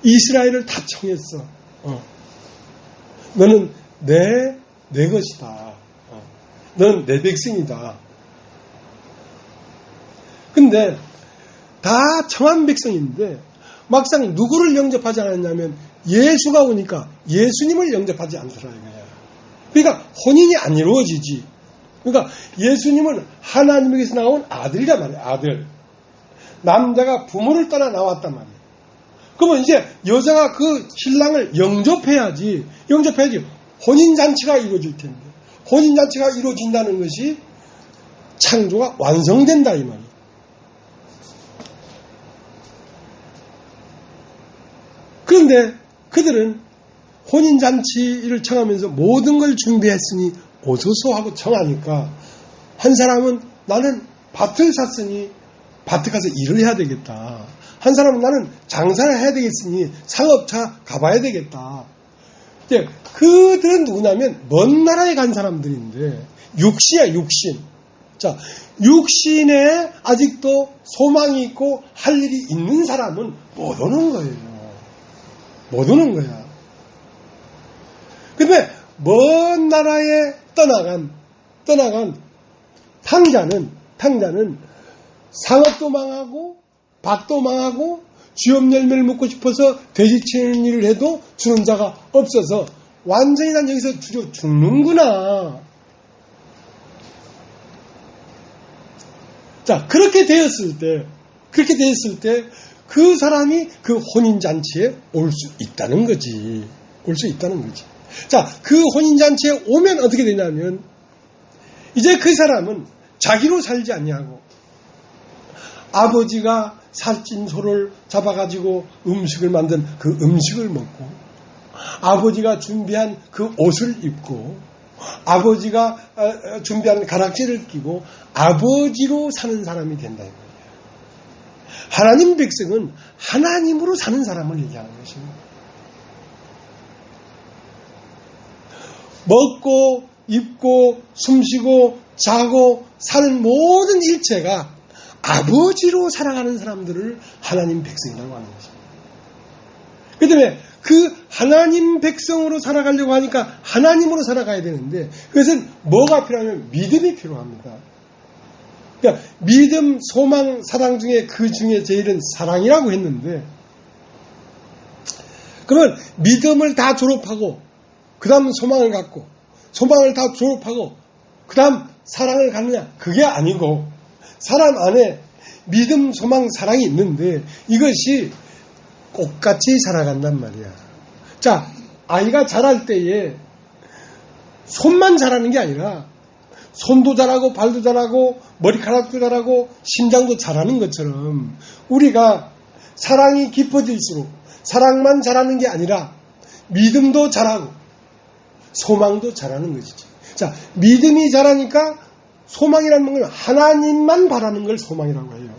이스라엘을 다 청했어. 너는 내 것이다. 너는 내 백성이다. 근데 다 청한 백성인데 막상 누구를 영접하지 않았냐면 예수가 오니까 예수님을 영접하지 않더라 이거야. 그러니까 혼인이 안 이루어지지. 그러니까 예수님은 하나님에게서 나온 아들이란 말이야. 아들. 남자가 부모를 떠나 나왔단 말이야. 그러면 이제 여자가 그 신랑을 영접해야지 혼인잔치가 이루어질 텐데 혼인잔치가 이루어진다는 것이 창조가 완성된다 이 말이야. 그런데 그들은 혼인잔치를 청하면서 모든 걸 준비했으니 오소서 하고 청하니까 한 사람은 나는 밭을 샀으니 밭에 가서 일을 해야 되겠다. 한 사람은 나는 장사를 해야 되겠으니 상업차 가봐야 되겠다. 그들은 누구냐면 먼 나라에 간 사람들인데 육신이야, 육신. 자, 육신에 아직도 소망이 있고 할 일이 있는 사람은 못 오는 거예요. 못 오는 거야. 그런데 먼 나라에 떠나간 탕자는 상업도 망하고 밭도 망하고 쥐업 열매를 먹고 싶어서 돼지치는 일을 해도 주는 자가 없어서 완전히 난 여기서 주저 죽는구나. 자, 그렇게 되었을 때 그 사람이 그 혼인잔치에 올 수 있다는 거지. 올 수 있다는 거지. 자, 그 혼인잔치에 오면 어떻게 되냐면 이제 그 사람은 자기로 살지 아니하고 아버지가 살찐 소를 잡아가지고 음식을 만든 그 음식을 먹고 아버지가 준비한 그 옷을 입고 아버지가 준비한 가락지를 끼고 아버지로 사는 사람이 된다 이거예요. 하나님 백성은 하나님으로 사는 사람을 얘기하는 것입니다. 먹고 입고 숨쉬고 자고 사는 모든 일체가 아버지로 살아가는 사람들을 하나님 백성이라고 하는 것입니다. 그 때문에 그 하나님 백성으로 살아가려고 하니까 하나님으로 살아가야 되는데 그것은 뭐가 필요하면 믿음이 필요합니다. 그러니까 믿음, 소망, 사랑 중에 그 중에 제일은 사랑이라고 했는데 그러면 믿음을 다 졸업하고 그 다음 소망을 갖고 소망을 다 졸업하고 그 다음 사랑을 갖느냐 그게 아니고 사람 안에 믿음, 소망, 사랑이 있는데 이것이 꽃같이 자라간단 말이야. 자, 아이가 자랄 때에 손만 자라는 게 아니라 손도 자라고 발도 자라고 머리카락도 자라고 심장도 자라는 것처럼 우리가 사랑이 깊어질수록 사랑만 자라는 게 아니라 믿음도 자라고 소망도 자라는 것이지. 자, 믿음이 자라니까 소망이라는 건 하나님만 바라는 걸 소망이라고 해요.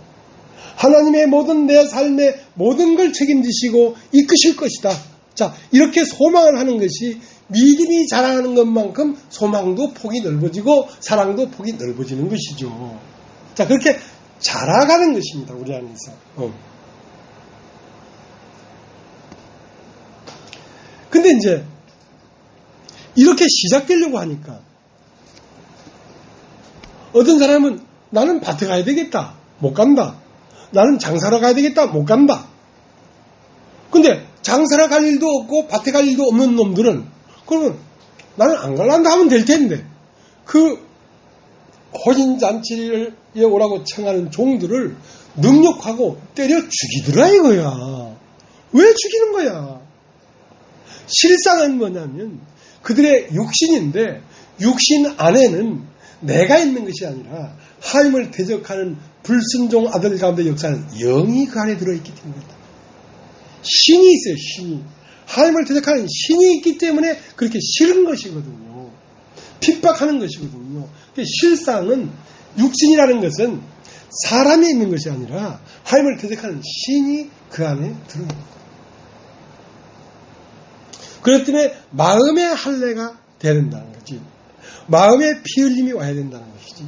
하나님의 모든 내 삶의 모든 걸 책임지시고 이끄실 것이다. 자, 이렇게 소망을 하는 것이 믿음이 자라는 것만큼 소망도 폭이 넓어지고 사랑도 폭이 넓어지는 것이죠. 자, 그렇게 자라가는 것입니다. 우리 안에서. 근데 이제 이렇게 시작되려고 하니까 어떤 사람은 나는 밭에 가야 되겠다. 못 간다. 나는 장사로 가야 되겠다. 못 간다. 근데 장사로 갈 일도 없고 밭에 갈 일도 없는 놈들은 그러면 나는 안 갈란다 하면 될 텐데 그 혼인잔치에 오라고 청하는 종들을 능욕하고 때려 죽이더라 이거야. 왜 죽이는 거야? 실상은 뭐냐면 그들의 육신인데 육신 안에는 내가 있는 것이 아니라 하나님을 대적하는 불순종 아들 가운데 역사하는 영이 그 안에 들어있기 때문이다. 신이 있어요. 신이. 하나님을 대적하는 신이 있기 때문에 그렇게 싫은 것이거든요. 핍박하는 것이거든요. 실상은 육신이라는 것은 사람이 있는 것이 아니라 하나님을 대적하는 신이 그 안에 들어있는 거예요. 그렇기 때문에 마음의 할례가 돼야 된다는 거지. 마음의 피 흘림이 와야 된다는 것이지.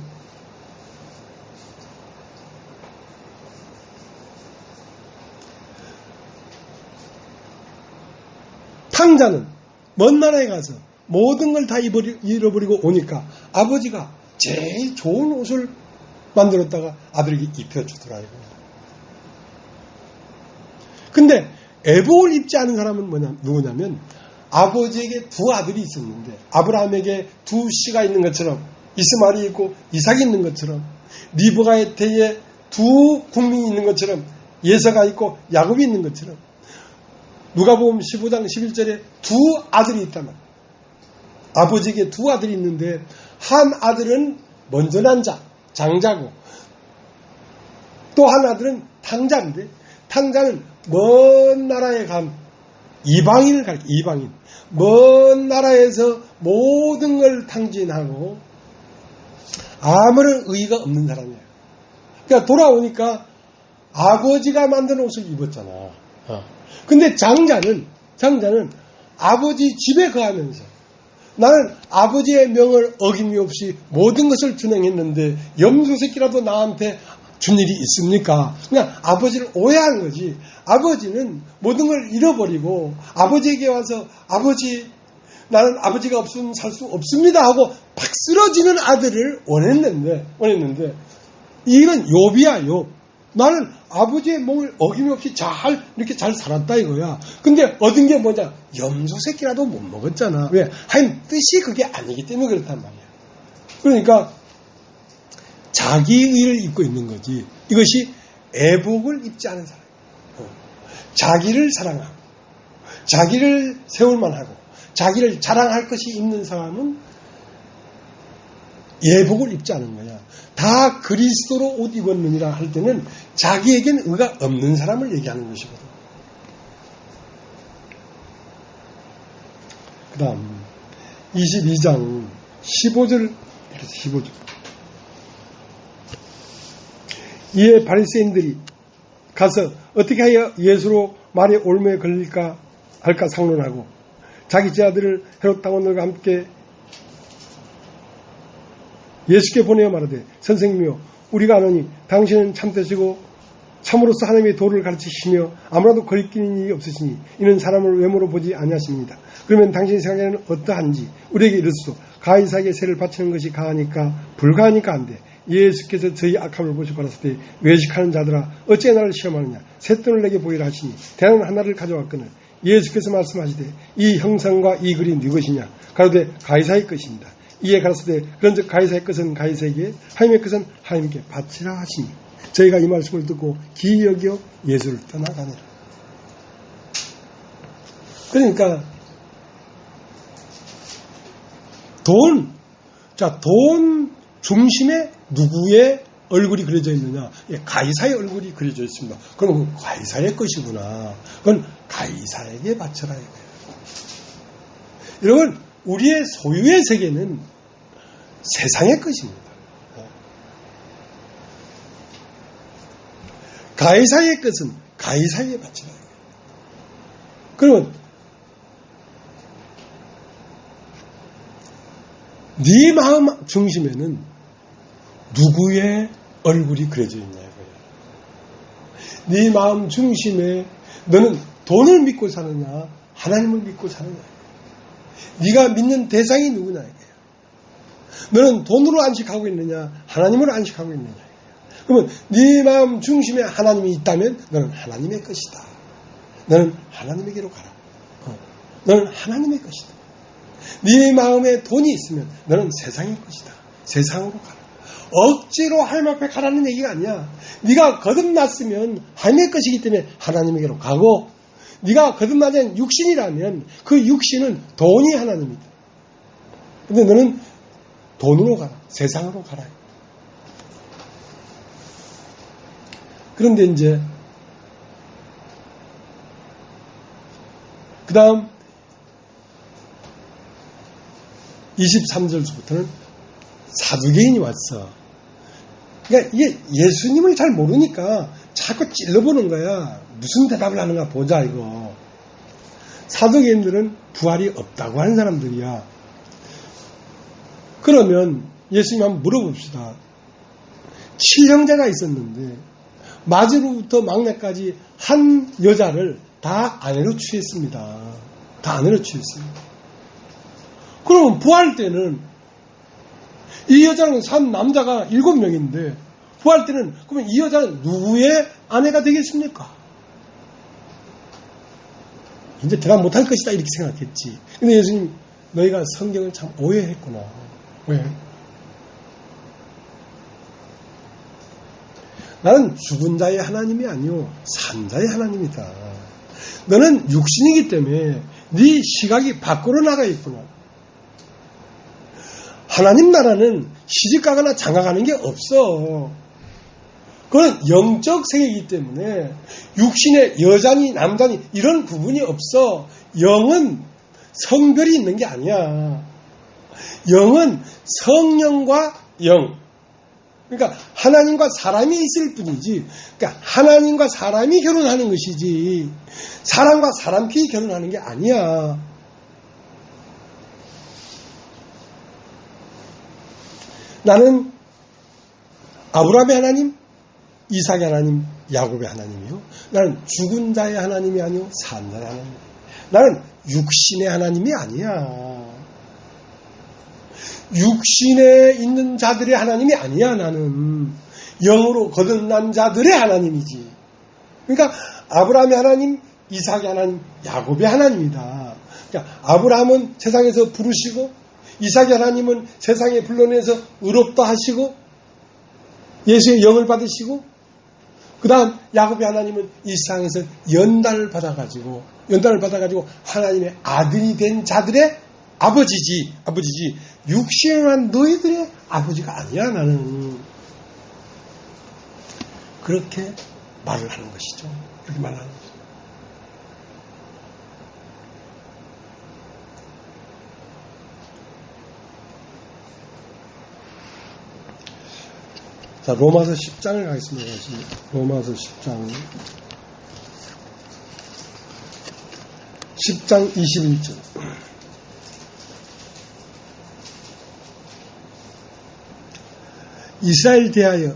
탕자는 먼 나라에 가서 모든 걸 다 잃어버리고 오니까 아버지가 제일 좋은 옷을 만들었다가 아들에게 입혀주더라. 근데 애복을 입지 않은 사람은 누구냐면 아버지에게 두 아들이 있었는데 아브라함에게 두 씨가 있는 것처럼 이스마엘이 있고 이삭이 있는 것처럼 리브가의 태에 두 국민이 있는 것처럼 예서가 있고 야곱이 있는 것처럼 누가복음 15장 11절에 두 아들이 있다면 아버지에게 두 아들이 있는데 한 아들은 먼저 난 자, 장자고 또 한 아들은 탕자인데 탕자는 먼 나라에 간 이방인을 가리켜. 이방인. 먼 나라에서 모든 걸 탕진하고 아무런 의의가 없는 사람이에요. 그러니까 돌아오니까 아버지가 만든 옷을 입었잖아. 근데 장자는 아버지 집에 거하면서 나는 아버지의 명을 어김이 없이 모든 것을 준행했는데 염소 새끼라도 나한테 준 일이 있습니까? 그냥 아버지를 오해한 거지. 아버지는 모든 걸 잃어버리고 아버지에게 와서 아버지, 나는 아버지가 없으면 살 수 없습니다 하고 팍 쓰러지는 아들을 원했는데 이건 욥이야, 욥. 나는 아버지의 몸을 어김없이 이렇게 잘 살았다 이거야. 근데 얻은 게 뭐냐? 염소 새끼라도 못 먹었잖아. 왜? 하여튼 뜻이 그게 아니기 때문에 그렇단 말이야. 그러니까 자기의를 입고 있는 거지. 이것이 애복을 입지 않은 사람. 자기를 사랑하고 자기를 세울만하고 자기를 자랑할 것이 있는 사람은 예복을 입지 않은 거야. 다 그리스도로 옷 입었느니라 할 때는 자기에겐 의가 없는 사람을 얘기하는 것이거든. 그 다음 22장 15절 15절 이에 바리새인들이 가서 어떻게 하여 예수로 말에 올무에 걸릴까 할까 상론하고 자기 제자들을 헤롯 당원들과 함께 예수께 보내어 말하되 선생님이여 우리가 아노니 당신은 참되시고 참으로서 하나님의 도를 가르치시며 아무라도 거리끼는 일이 없으시니 이는 사람을 외모로 보지 아니하십니다. 그러면 당신의 생각에는 어떠한지 우리에게 이르소서. 가이사에게 세를 바치는 것이 가하니까 불가하니까 안 돼. 예수께서 저희 악함을 보시고 가라사대 때 외식하는 자들아 어찌 나를 시험하느냐 쇳돈을 내게 보이라 하시니 대는 하나를 가져왔거늘 예수께서 말씀하시되 이 형상과 이 글이 네 것이냐 가로되 가이사의 것입니다. 이에 가라사대 그런즉 가이사의 것은 가이사에게 하나님의 것은 하나님께 바치라 하시니 저희가 이 말씀을 듣고 기이 여겨 예수를 떠나가니라. 그러니까 돈 중심에 누구의 얼굴이 그려져 있느냐? 가이사의 얼굴이 그려져 있습니다. 그럼 가이사의 것이구나. 그건 가이사에게 바쳐라. 여러분, 우리의 소유의 세계는 세상의 것입니다. 가이사의 것은 가이사에게 바쳐라. 그러면 네 마음 중심에는 누구의 얼굴이 그려져 있냐 이거야. 네 마음 중심에 너는 돈을 믿고 사느냐 하나님을 믿고 사느냐. 네가 믿는 대상이 누구냐 이거야. 너는 돈으로 안식하고 있느냐 하나님으로 안식하고 있느냐. 그러면 네 마음 중심에 하나님이 있다면 너는 하나님의 것이다. 너는 하나님에게로 가라. 너는 하나님의 것이다. 네 마음에 돈이 있으면 너는 세상의 것이다. 세상으로 가라. 억지로 하나님 앞에 가라는 얘기가 아니야. 네가 거듭났으면 하나님의 것이기 때문에 하나님에게로 가고 네가 거듭나진 육신이라면 그 육신은 돈이 하나님이다. 근데 너는 돈으로 가라. 세상으로 가라. 그런데 이제 그 다음 23절부터는 사두개인이 왔어. 그러니까 이게 예수님을 잘 모르니까 자꾸 찔러보는 거야. 무슨 대답을 하는가 보자 이거. 사두개인들은 부활이 없다고 하는 사람들이야. 그러면 예수님 한번 물어봅시다. 7형제가 있었는데 마지로부터 막내까지 한 여자를 다 아내로 취했습니다. 다 아내로 취했습니다. 그러면 부활 때는 이 여자는 산 남자가 7명인데 부활 때는 그러면 이 여자는 누구의 아내가 되겠습니까? 이제 대답 못할 것이다 이렇게 생각했지. 근데 예수님 너희가 성경을 참 오해했구나. 왜? 나는 죽은 자의 하나님이 아니요 산 자의 하나님이다. 너는 육신이기 때문에 네 시각이 밖으로 나가 있구나. 하나님 나라는 시집가거나 장가가는 게 없어. 그건 영적 세계이기 때문에 육신의 여자니 남자니 이런 구분이 없어. 영은 성별이 있는 게 아니야. 영은 성령과 영. 그러니까 하나님과 사람이 있을 뿐이지. 그러니까 하나님과 사람이 결혼하는 것이지. 사람과 사람끼리 결혼하는 게 아니야. 나는 아브라함의 하나님, 이삭의 하나님, 야곱의 하나님이요. 나는 죽은 자의 하나님이 아니요 산 자의 하나님. 나는 육신의 하나님이 아니야. 육신에 있는 자들의 하나님이 아니야. 나는 영으로 거듭난 자들의 하나님이지. 그러니까 아브라함의 하나님, 이삭의 하나님, 야곱의 하나님이다. 그러니까 아브라함은 세상에서 부르시고 이삭의 하나님은 세상에 불러내서 의롭다 하시고 예수의 영을 받으시고 그 다음 야곱의 하나님은 이 세상에서 연단을 받아가지고 하나님의 아들이 된 자들의 아버지지 육신한 너희들의 아버지가 아니야. 나는 그렇게 말을 하는 것이죠. 그렇게 말하는 것이죠. 자, 로마서 10장을 가겠습니다. 로마서 10장 21절. 이스라엘 대하여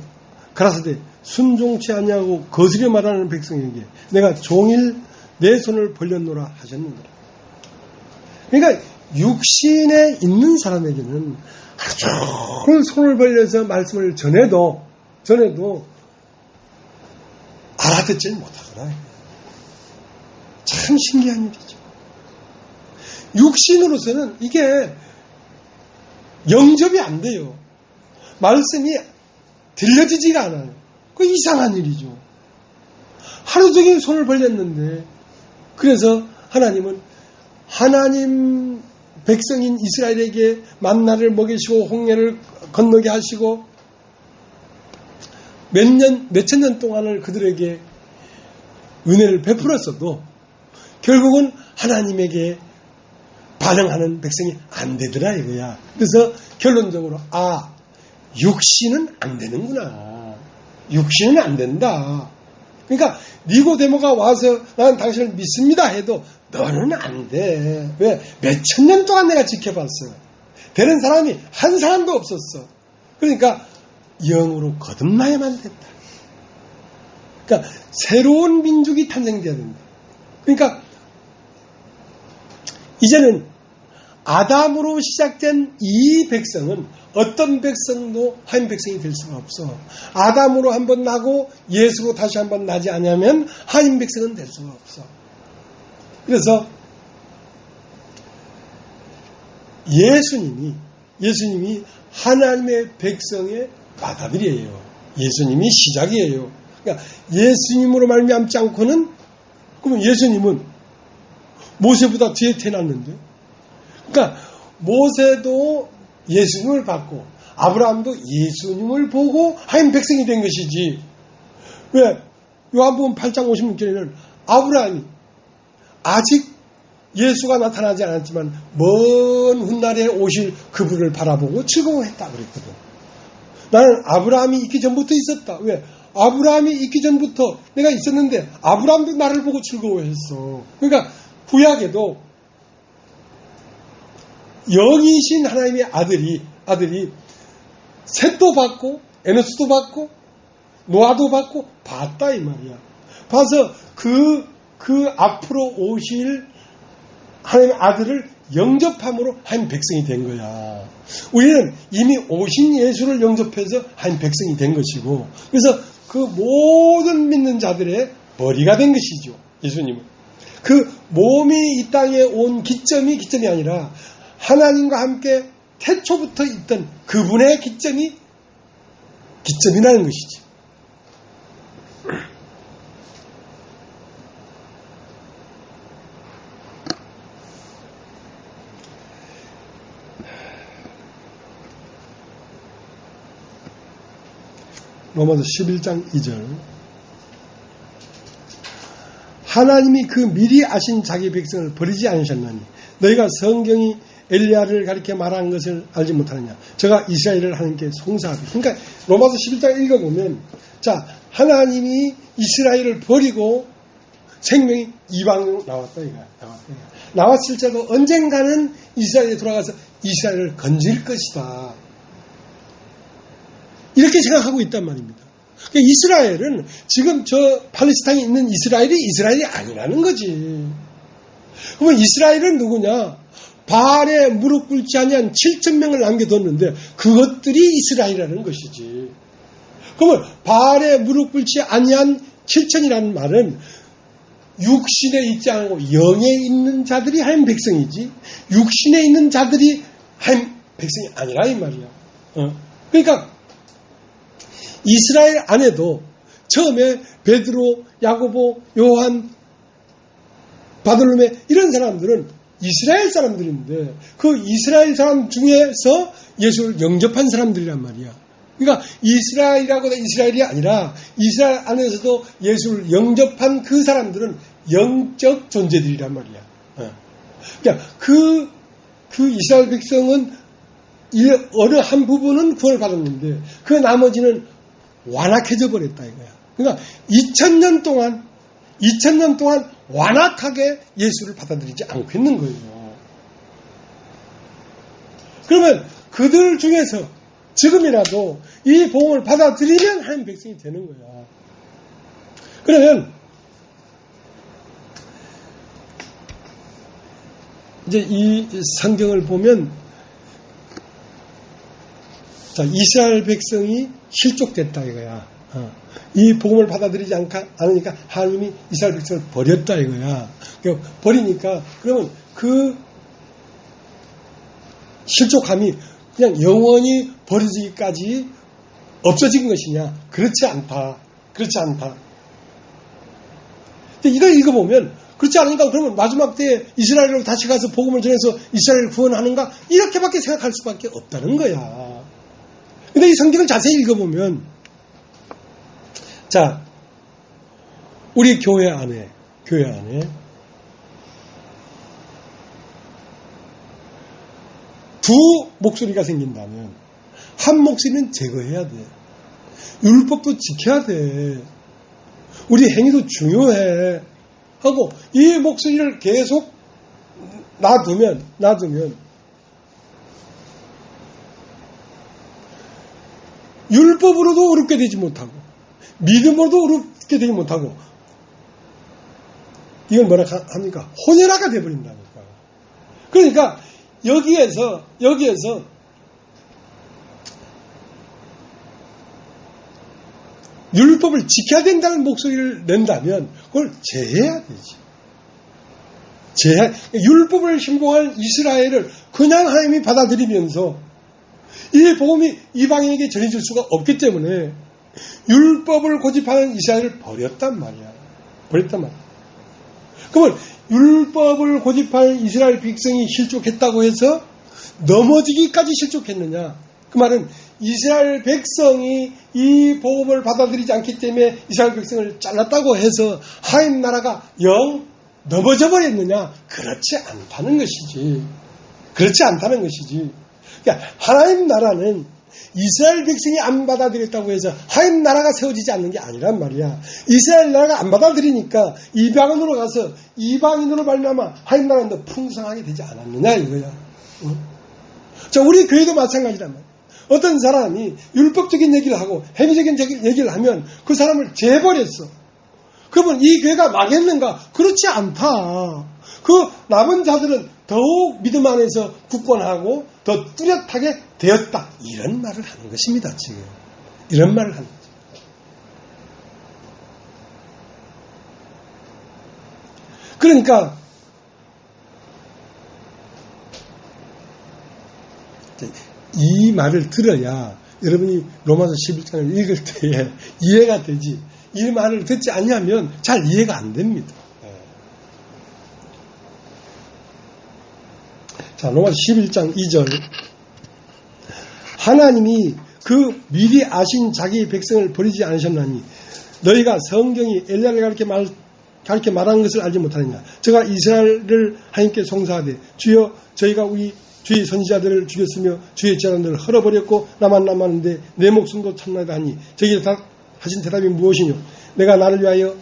가라사대 순종치 아니하고 거스려 말하는 백성에게 내가 종일 내 손을 벌렸노라 하셨느니라. 그러니까 육신에 있는 사람에게는 하루 종일 손을 벌려서 말씀을 전해도 알아듣지 못하더라. 참 신기한 일이죠. 육신으로서는 이게 영접이 안 돼요. 말씀이 들려지지가 않아요. 그 이상한 일이죠. 하루 종일 손을 벌렸는데 그래서 하나님은 하나님 백성인 이스라엘에게 만나를 먹이시고 홍해를 건너게 하시고 몇천 년 동안을 그들에게 은혜를 베풀었어도 결국은 하나님에게 반응하는 백성이 안 되더라 이거야. 그래서 결론적으로 육신은 안 되는구나. 육신은 안 된다. 그러니까 니고데모가 와서 나는 당신을 믿습니다 해도 너는 안 돼. 왜? 몇천 년 동안 내가 지켜봤어. 되는 사람이 한 사람도 없었어. 그러니까 영으로 거듭나야만 된다. 그러니까 새로운 민족이 탄생돼야 된다. 그러니까 이제는 아담으로 시작된 이 백성은 어떤 백성도 하나님 백성이 될 수가 없어. 아담으로 한번 나고 예수로 다시 한번 나지 않으면 하나님 백성은 될 수가 없어. 그래서 예수님이 하나님의 백성의 맏아들이에요. 예수님이 시작이에요. 그러니까 예수님으로 말미암지 않고는, 그러면 예수님은 모세보다 뒤에 태어났는데, 그러니까 모세도 예수님을 받고 아브라함도 예수님을 보고 하나님 백성이 된 것이지. 왜? 요한복음 8장 56절에는 아브라함이 아직 예수가 나타나지 않았지만 먼 훗날에 오실 그분을 바라보고 즐거워했다 그랬거든. 나는 아브라함이 있기 전부터 있었다. 왜? 아브라함이 있기 전부터 내가 있었는데 아브라함도 나를 보고 즐거워했어. 그러니까 구약에도 영이신 하나님의 아들이 셋도 받고 에노스도 받고 노아도 받고 봤다 이 말이야. 봐서 그 앞으로 오실 하나님의 아들을 영접함으로 하나님 백성이 된 거야. 우리는 이미 오신 예수를 영접해서 하나님 백성이 된 것이고, 그래서 그 모든 믿는 자들의 머리가 된 것이죠. 예수님은. 그 몸이 이 땅에 온 기점이 아니라 하나님과 함께 태초부터 있던 그분의 기점이라는 것이지. 로마서 11장 2절. 하나님이 그 미리 아신 자기 백성을 버리지 않으셨나니 너희가 성경이 엘리야를 가리켜 말한 것을 알지 못하느냐. 저가 이스라엘을 하나님께 송사하고. 그러니까 로마서 11장 읽어보면 자, 하나님이 이스라엘을 버리고 생명이 이방으로 나왔다 이거야. 나왔을 때도 언젠가는 이스라엘에 돌아가서 이스라엘을 건질 것이다. 이렇게 생각하고 있단 말입니다. 그러니까 이스라엘은 지금 저 팔레스타인에 있는 이스라엘이 아니라는 거지. 그러면 이스라엘은 누구냐? 바알에 무릎 꿇지 아니한 7,000명을 남겨뒀는데 그것들이 이스라엘이라는 것이지. 그러면 바알에 무릎 꿇지 아니한 7,000이라는 말은 육신에 있지 않고 영에 있는 자들이 하나님 백성이지 육신에 있는 자들이 하나님 백성이 아니라 이 말이야. 그러니까 이스라엘 안에도 처음에 베드로, 야고보, 요한, 바돌로메 이런 사람들은 이스라엘 사람들인데 그 이스라엘 사람 중에서 예수를 영접한 사람들이란 말이야. 그러니까 이스라엘이라고 이스라엘이 아니라 이스라엘 안에서도 예수를 영접한 그 사람들은 영적 존재들이란 말이야. 그러니까 그 이스라엘 백성은 어느 한 부분은 구원을 받았는데 그 나머지는 완악해져 버렸다 이거야. 그러니까 2000년 동안 완악하게 예수를 받아들이지 않고 있는 거예요. 그러면 그들 중에서 지금이라도 이 복음을 받아들이면 하나님 백성이 되는 거야. 그러면 이제 이 성경을 보면 자, 이스라엘 백성이 실족됐다 이거야. 이 복음을 받아들이지 않으니까 하나님이 이스라엘 백성을 버렸다 이거야. 그러니까 버리니까 그러면 그 실족함이 그냥 영원히 버려지기까지 없어진 것이냐? 그렇지 않다. 근데 이걸 읽어보면 그렇지 않으니까 그러면 마지막 때에 이스라엘로 다시 가서 복음을 전해서 이스라엘을 구원하는가? 이렇게밖에 생각할 수밖에 없다는 거야. 근데 이 성경을 자세히 읽어보면 자, 우리 교회 안에 두 목소리가 생긴다면 한 목소리는 제거해야 돼. 율법도 지켜야 돼. 우리 행위도 중요해. 하고 이 목소리를 계속 놔두면 율법으로도 어렵게 되지 못하고 믿음으로도 어렵게 되지 못하고 이건 뭐라 합니까? 혼혈아가 돼버린다니까. 그러니까 여기에서 율법을 지켜야 된다는 목소리를 낸다면 그걸 제해야 되지. 율법을 신봉한 이스라엘을 그냥 하나님이 받아들이면서 이 복음이 이방인에게 전해질 수가 없기 때문에 율법을 고집하는 이스라엘을 버렸단 말이야. 그러면 율법을 고집하는 이스라엘 백성이 실족했다고 해서 넘어지기까지 실족했느냐? 그 말은 이스라엘 백성이 이 복음을 받아들이지 않기 때문에 이스라엘 백성을 잘랐다고 해서 하나님 나라가 영 넘어져 버렸느냐? 그렇지 않다는 것이지. 그러니까 하나님 나라는 이스라엘 백성이 안 받아들였다고 해서 하나님 나라가 세워지지 않는 게 아니란 말이야. 이스라엘 나라가 안 받아들이니까 이방인으로 가서 이방인으로 말미암아 하나님 나라는 더 풍성하게 되지 않았느냐 이거야. 자, 우리 교회도 마찬가지란 말이야. 어떤 사람이 율법적인 얘기를 하고 행위적인 얘기를 하면 그 사람을 재버렸어. 그러면 이 교회가 망했는가? 그렇지 않다. 그 남은 자들은 더욱 믿음 안에서 굳건하고 더 뚜렷하게 되었다. 이런 말을 하는 것입니다. 지금. 이런 말을 하는 거죠. 그러니까 이 말을 들어야 여러분이 로마서 11장을 읽을 때에 이해가 되지. 이 말을 듣지 않으면 잘 이해가 안 됩니다. 자, 로마서 11장 2절. 하나님이 그 미리 아신 자기 백성을 버리지 않으셨나니 너희가 성경이 엘리야를 가르쳐 말한 것을 알지 못하느냐. 저가 이스라엘을 하나님께 송사하되 주여 저희가 우리 주의 선지자들을 죽였으며 주의 제자들을 헐어버렸고 나만 남았는데 내 목숨도 참나이다 하니 저희에게 하신 대답이 무엇이뇨. 내가 나를 위하여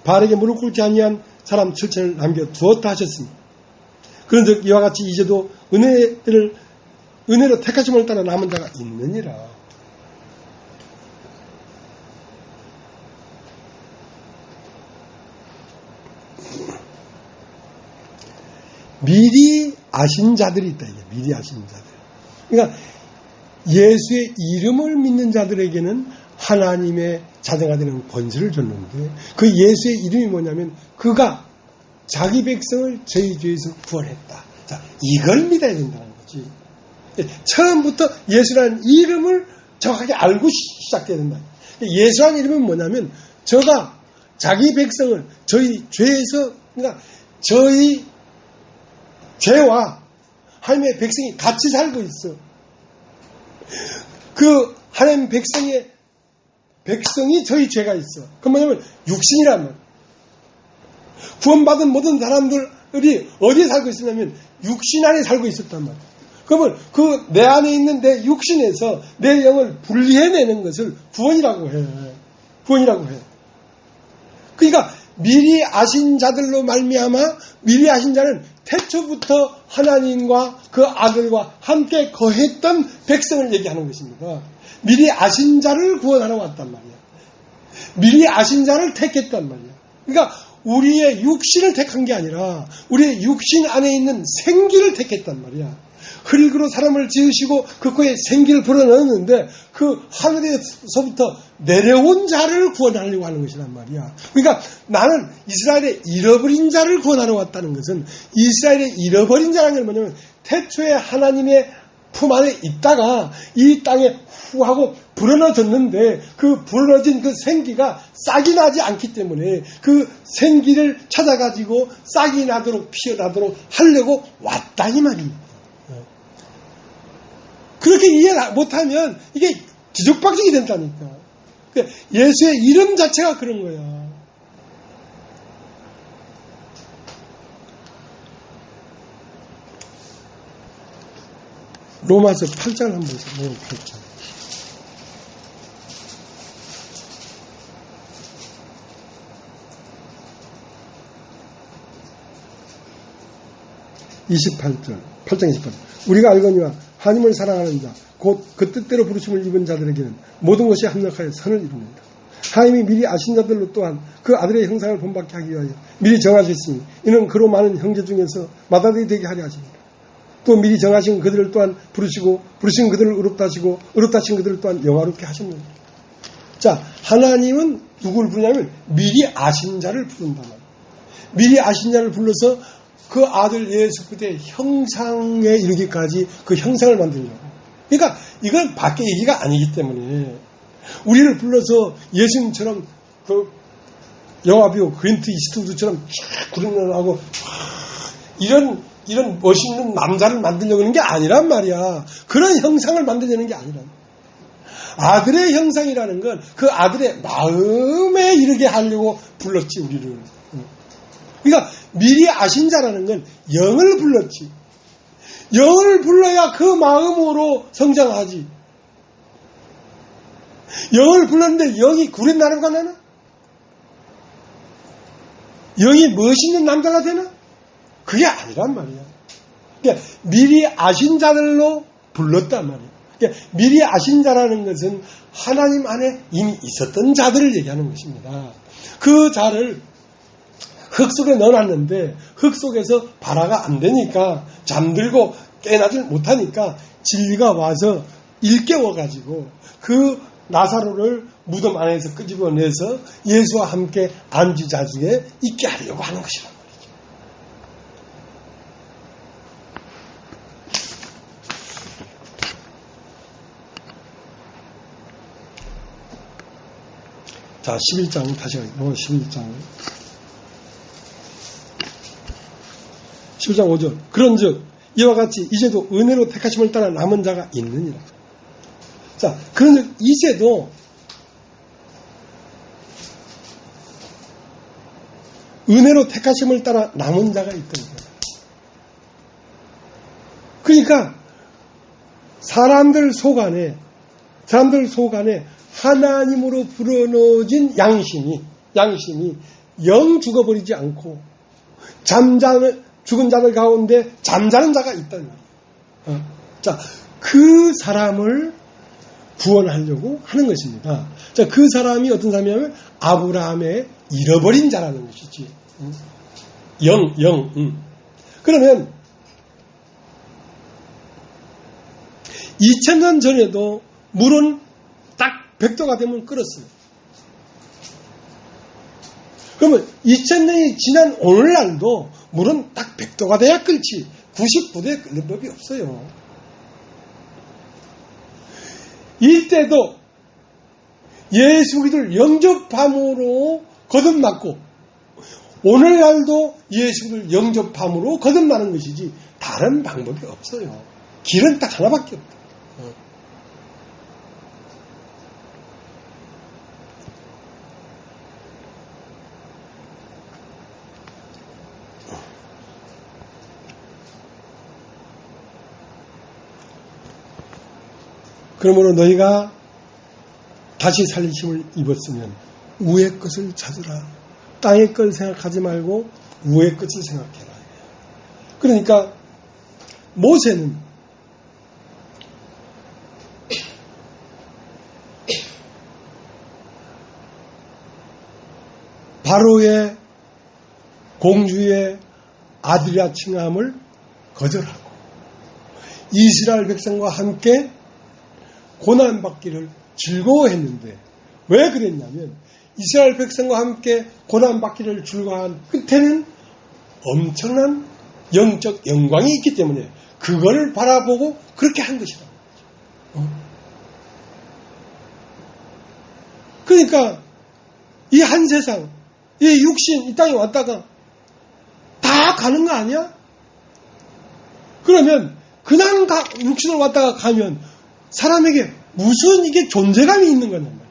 바알에게 무릎 꿇지 아니한 사람 7천을 남겨두었다 하셨으니 그런즉 이와 같이 이제도 은혜로 택하심을 따라 남은 자가 있느니라. 미리 아신 자들이 있다. 이게 미리 아신 자들. 그러니까 예수의 이름을 믿는 자들에게는 하나님의 자녀가 되는 권세를 줬는데 그 예수의 이름이 뭐냐면 그가 자기 백성을 저희 죄에서 구원했다. 자, 이걸 믿어야 된다는 거지. 처음부터 예수라는 이름을 정확하게 알고 시작해야 된다. 예수라는 이름은 뭐냐면 저가 자기 백성을 저희 죄에서 그러니까 저희 죄와 하나님의 백성이 같이 살고 있어. 그 하나님 백성이 저희 죄가 있어. 그 뭐냐면 육신이란 말. 구원받은 모든 사람들이 어디에 살고 있었냐면 육신 안에 살고 있었단 말이야. 그러면 그 내 안에 있는 내 육신에서 내 영을 분리해내는 것을 구원이라고 해. 구원이라고 해. 그러니까 미리 아신 자들로 말미암아 미리 아신 자는 태초부터 하나님과 그 아들과 함께 거했던 백성을 얘기하는 것입니다. 미리 아신 자를 구원하러 왔단 말이야. 미리 아신 자를 택했단 말이야. 그러니까 우리의 육신을 택한 게 아니라 우리의 육신 안에 있는 생기를 택했단 말이야. 흙으로 사람을 지으시고 그 코에 생기를 불어넣었는데 그 하늘에서부터 내려온 자를 구원하려고 하는 것이란 말이야. 그러니까 나는 이스라엘의 잃어버린 자를 구원하러 왔다는 것은 이스라엘의 잃어버린 자라는 게 뭐냐면 태초에 하나님의 품 안에 있다가 이 땅에 후하고 불어넣어졌는데 그 불어넣어진 그 생기가 싹이 나지 않기 때문에 그 생기를 찾아가지고 싹이 나도록 피어나도록 하려고 왔다 이 말입니다. 그렇게 이해 못하면 이게 뒤죽박죽이 된다니까. 예수의 이름 자체가 그런 거야. 로마서 8장을 한번 보세요. 로마 8장. (28절) 8장 28절. 우리가 알거니와 하나님을 사랑하는 자 곧 그 뜻대로 부르심을 입은 자들에게는 모든 것이 합력하여 선을 이룹니다. 하나님이 미리 아신 자들로 또한 그 아들의 형상을 본받게 하기 위하여 미리 정하셨으니 이는 그로 많은 형제 중에서 맏아들이 되게 하려 하십니다. 또 미리 정하신 그들을 또한 부르시고 부르신 그들을 의롭다 하시고 의롭다 하신 그들을 또한 영화롭게 하십니다. 자, 하나님은 누구를 부르냐면 미리 아신 자를 부른단 말이에요. 미리 아신 자를 불러서 그 아들 예수 그리스도의 형상에 이르기까지 그 형상을 만들려고. 그러니까 이건 밖에 얘기가 아니기 때문에 우리를 불러서 예수님처럼 그 영화배우 클린트 이스트우드처럼 쫙 구름나고 이런 멋있는 남자를 만들려고 하는 게 아니란 말이야. 그런 형상을 만들려는 게 아니란 말이야. 아들의 형상이라는 건 그 아들의 마음에 이르게 하려고 불렀지 우리를. 그러니까 미리 아신 자라는 건 영을 불렀지. 영을 불러야 그 마음으로 성장하지. 영을 불렀는데 영이 구렛나루가 나나? 영이 멋있는 남자가 되나? 그게 아니란 말이야. 그러니까 미리 아신 자들로 불렀단 말이야. 그러니까 미리 아신 자라는 것은 하나님 안에 이미 있었던 자들을 얘기하는 것입니다. 그 자를 흙 속에 넣어놨는데 흙 속에서 발화가 안 되니까 잠들고 깨나질 못하니까 진리가 와서 일깨워가지고 그 나사로를 무덤 안에서 끄집어내서 예수와 함께 안주자중에 있게 하려고 하는 것이란 말이죠. 자, 11장 다시 가요. 11장 5절. 그런즉 이와 같이 이제도 은혜로 택하심을 따라 남은 자가 있느니라. 자, 그런 이제도 은혜로 택하심을 따라 남은 자가 있던 거예요. 그러니까 사람들 속 안에 하나님으로 불어넣어진 양심이 영 죽어버리지 않고 죽은 자들 가운데 잠자는 자가 있다는 거예요. 자, 그 사람을 구원하려고 하는 것입니다. 자, 그 사람이 어떤 사람이냐면 아브라함의 잃어버린 자라는 것이지. 그러면 2000년 전에도 물은 딱 100도가 되면 끓었어요. 그러면 2000년이 지난 오늘날도 물은 딱 100도가 돼야 끓지 99도에 끓는 법이 없어요. 이때도 예수 그리스도를 영접함으로 거듭났고 오늘날도 예수 그리스도를 영접함으로 거듭나는 것이지 다른 방법이 없어요. 길은 딱 하나밖에 없다. 그러므로 너희가 다시 살리심을 입었으면 위의 것을 찾으라. 땅의 걸 생각하지 말고 위의 것을 생각해라. 그러니까 모세는 바로의 공주의 아들이라 칭함을 거절하고 이스라엘 백성과 함께 고난받기를 즐거워했는데 왜 그랬냐면 이스라엘 백성과 함께 고난받기를 즐거워한 끝에는 엄청난 영적 영광이 있기 때문에 그걸 바라보고 그렇게 한 것이다. 그러니까 이 한 세상, 이 육신, 이 땅에 왔다가 다 가는 거 아니야? 그러면 그냥 육신으로 왔다가 가면 사람에게 무슨 이게 존재감이 있는 거냐 말이야.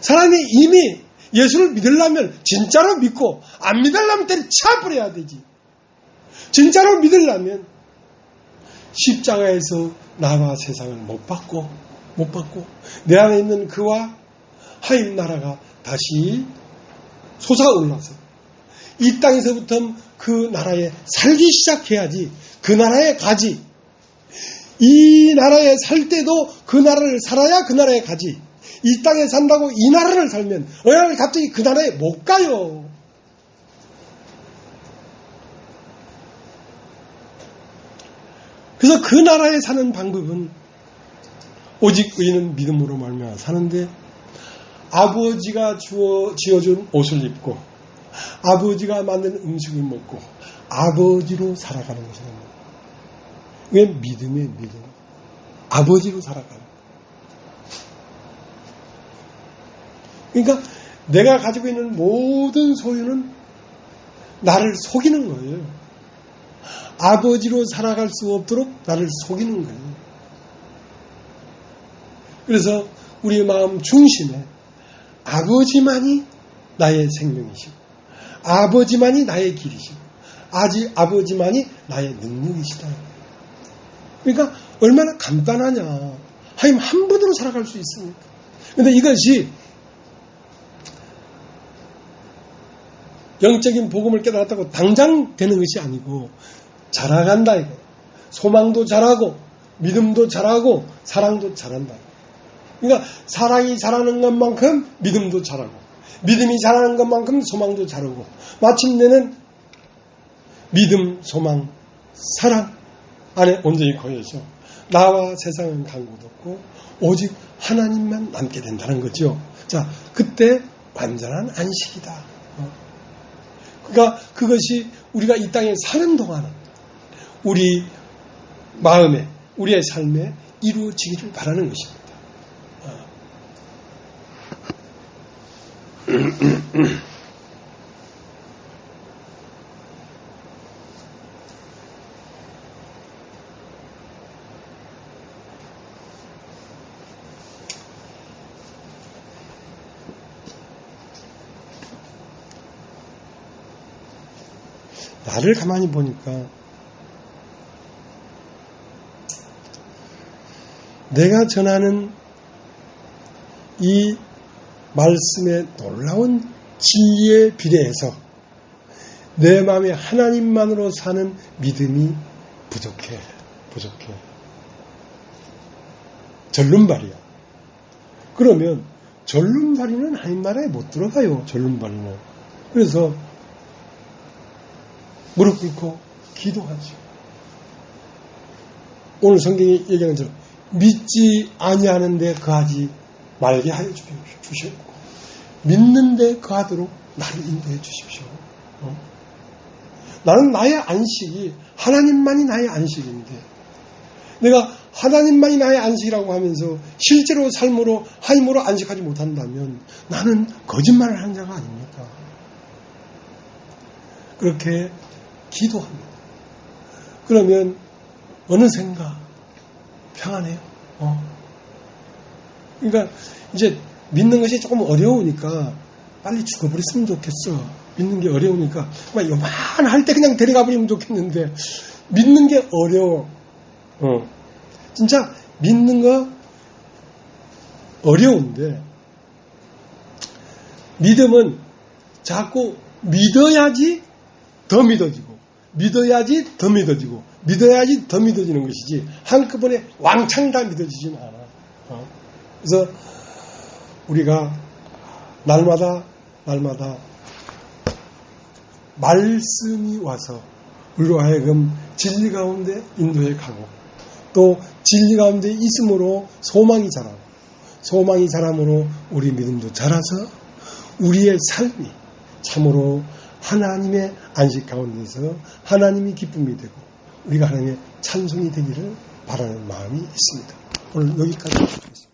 사람이 이미 예수를 믿으려면 진짜로 믿고 안 믿으려면 때려쳐버려야 되지. 진짜로 믿으려면 십자가에서 나와 세상을 못 받고 내 안에 있는 그와 하나님 나라가 다시 솟아올라서 이 땅에서부터 그 나라에 살기 시작해야지 그 나라에 가지. 이 나라에 살 때도 그 나라를 살아야 그 나라에 가지. 이 땅에 산다고 이 나라를 살면 어느 갑자기 그 나라에 못 가요. 그래서 그 나라에 사는 방법은 오직 의인은 믿음으로 말미암아 사는데 아버지가 지어준 옷을 입고 아버지가 만든 음식을 먹고 아버지로 살아가는 것입니다. 이게 믿음이에요, 믿음. 아버지로 살아가는. 그러니까 내가 가지고 있는 모든 소유는 나를 속이는 거예요. 아버지로 살아갈 수 없도록 나를 속이는 거예요. 그래서 우리 마음 중심에 아버지만이 나의 생명이시고 아버지만이 나의 길이시고 아버지만이 나의 능력이시다. 그러니까 얼마나 간단하냐. 하나님 한 분으로 살아갈 수 있습니까? 그런데 이것이 영적인 복음을 깨달았다고 당장 되는 것이 아니고 자라간다 이거. 소망도 자라고 믿음도 자라고 사랑도 자란다. 그러니까 사랑이 자라는 것만큼 믿음도 자라고 믿음이 자라는 것만큼 소망도 자라고 마침내는 믿음, 소망, 사랑 안에 온전히 거해서 나와 세상은 간 곳 없고 오직 하나님만 남게 된다는 거죠. 자, 그때 완전한 안식이다. 그러니까 그것이 우리가 이 땅에 사는 동안 우리 마음에 우리의 삶에 이루어지기를 바라는 것입니다. 나를 가만히 보니까 내가 전하는 이 말씀의 놀라운 진리에 비례해서 내 마음에 하나님만으로 사는 믿음이 부족해. 절름발이야. 그러면 절름발이는 하나님 나라에 못 들어가요. 절름발이는. 그래서 무릎 꿇고 기도하죠. 오늘 성경이 얘기하는 것처럼 믿지 아니하는데 거하지 말게 하여 주시옵고 믿는데 거하도록 나를 인도해 주십시오. 나는 나의 안식이 하나님만이 나의 안식인데 내가 하나님만이 나의 안식이라고 하면서 실제로 삶으로 하나님으로 안식하지 못한다면 나는 거짓말을 하는 자가 아닙니까? 그렇게 기도합니다. 그러면 어느샌가 평안해요. 그러니까 이제 믿는 것이 조금 어려우니까 빨리 죽어버렸으면 좋겠어. 믿는 게 어려우니까 막 요만할 때 그냥 데려가 버리면 좋겠는데 믿는 게 어려워. 진짜 믿는 거 어려운데 믿음은 자꾸 믿어야지 더 믿어지고 믿어야지 더 믿어지고 믿어야지 더 믿어지는 것이지 한꺼번에 왕창 다 믿어지진 않아. 그래서 우리가 날마다 말씀이 와서 우리로 하여금 진리 가운데 인도해 가고 또 진리 가운데 있음으로 소망이 자라고 소망이 자람으로 우리 믿음도 자라서 우리의 삶이 참으로 하나님의 안식 가운데서 하나님이 기쁨이 되고 우리가 하나님의 찬송이 되기를 바라는 마음이 있습니다. 오늘 여기까지 하겠습니다.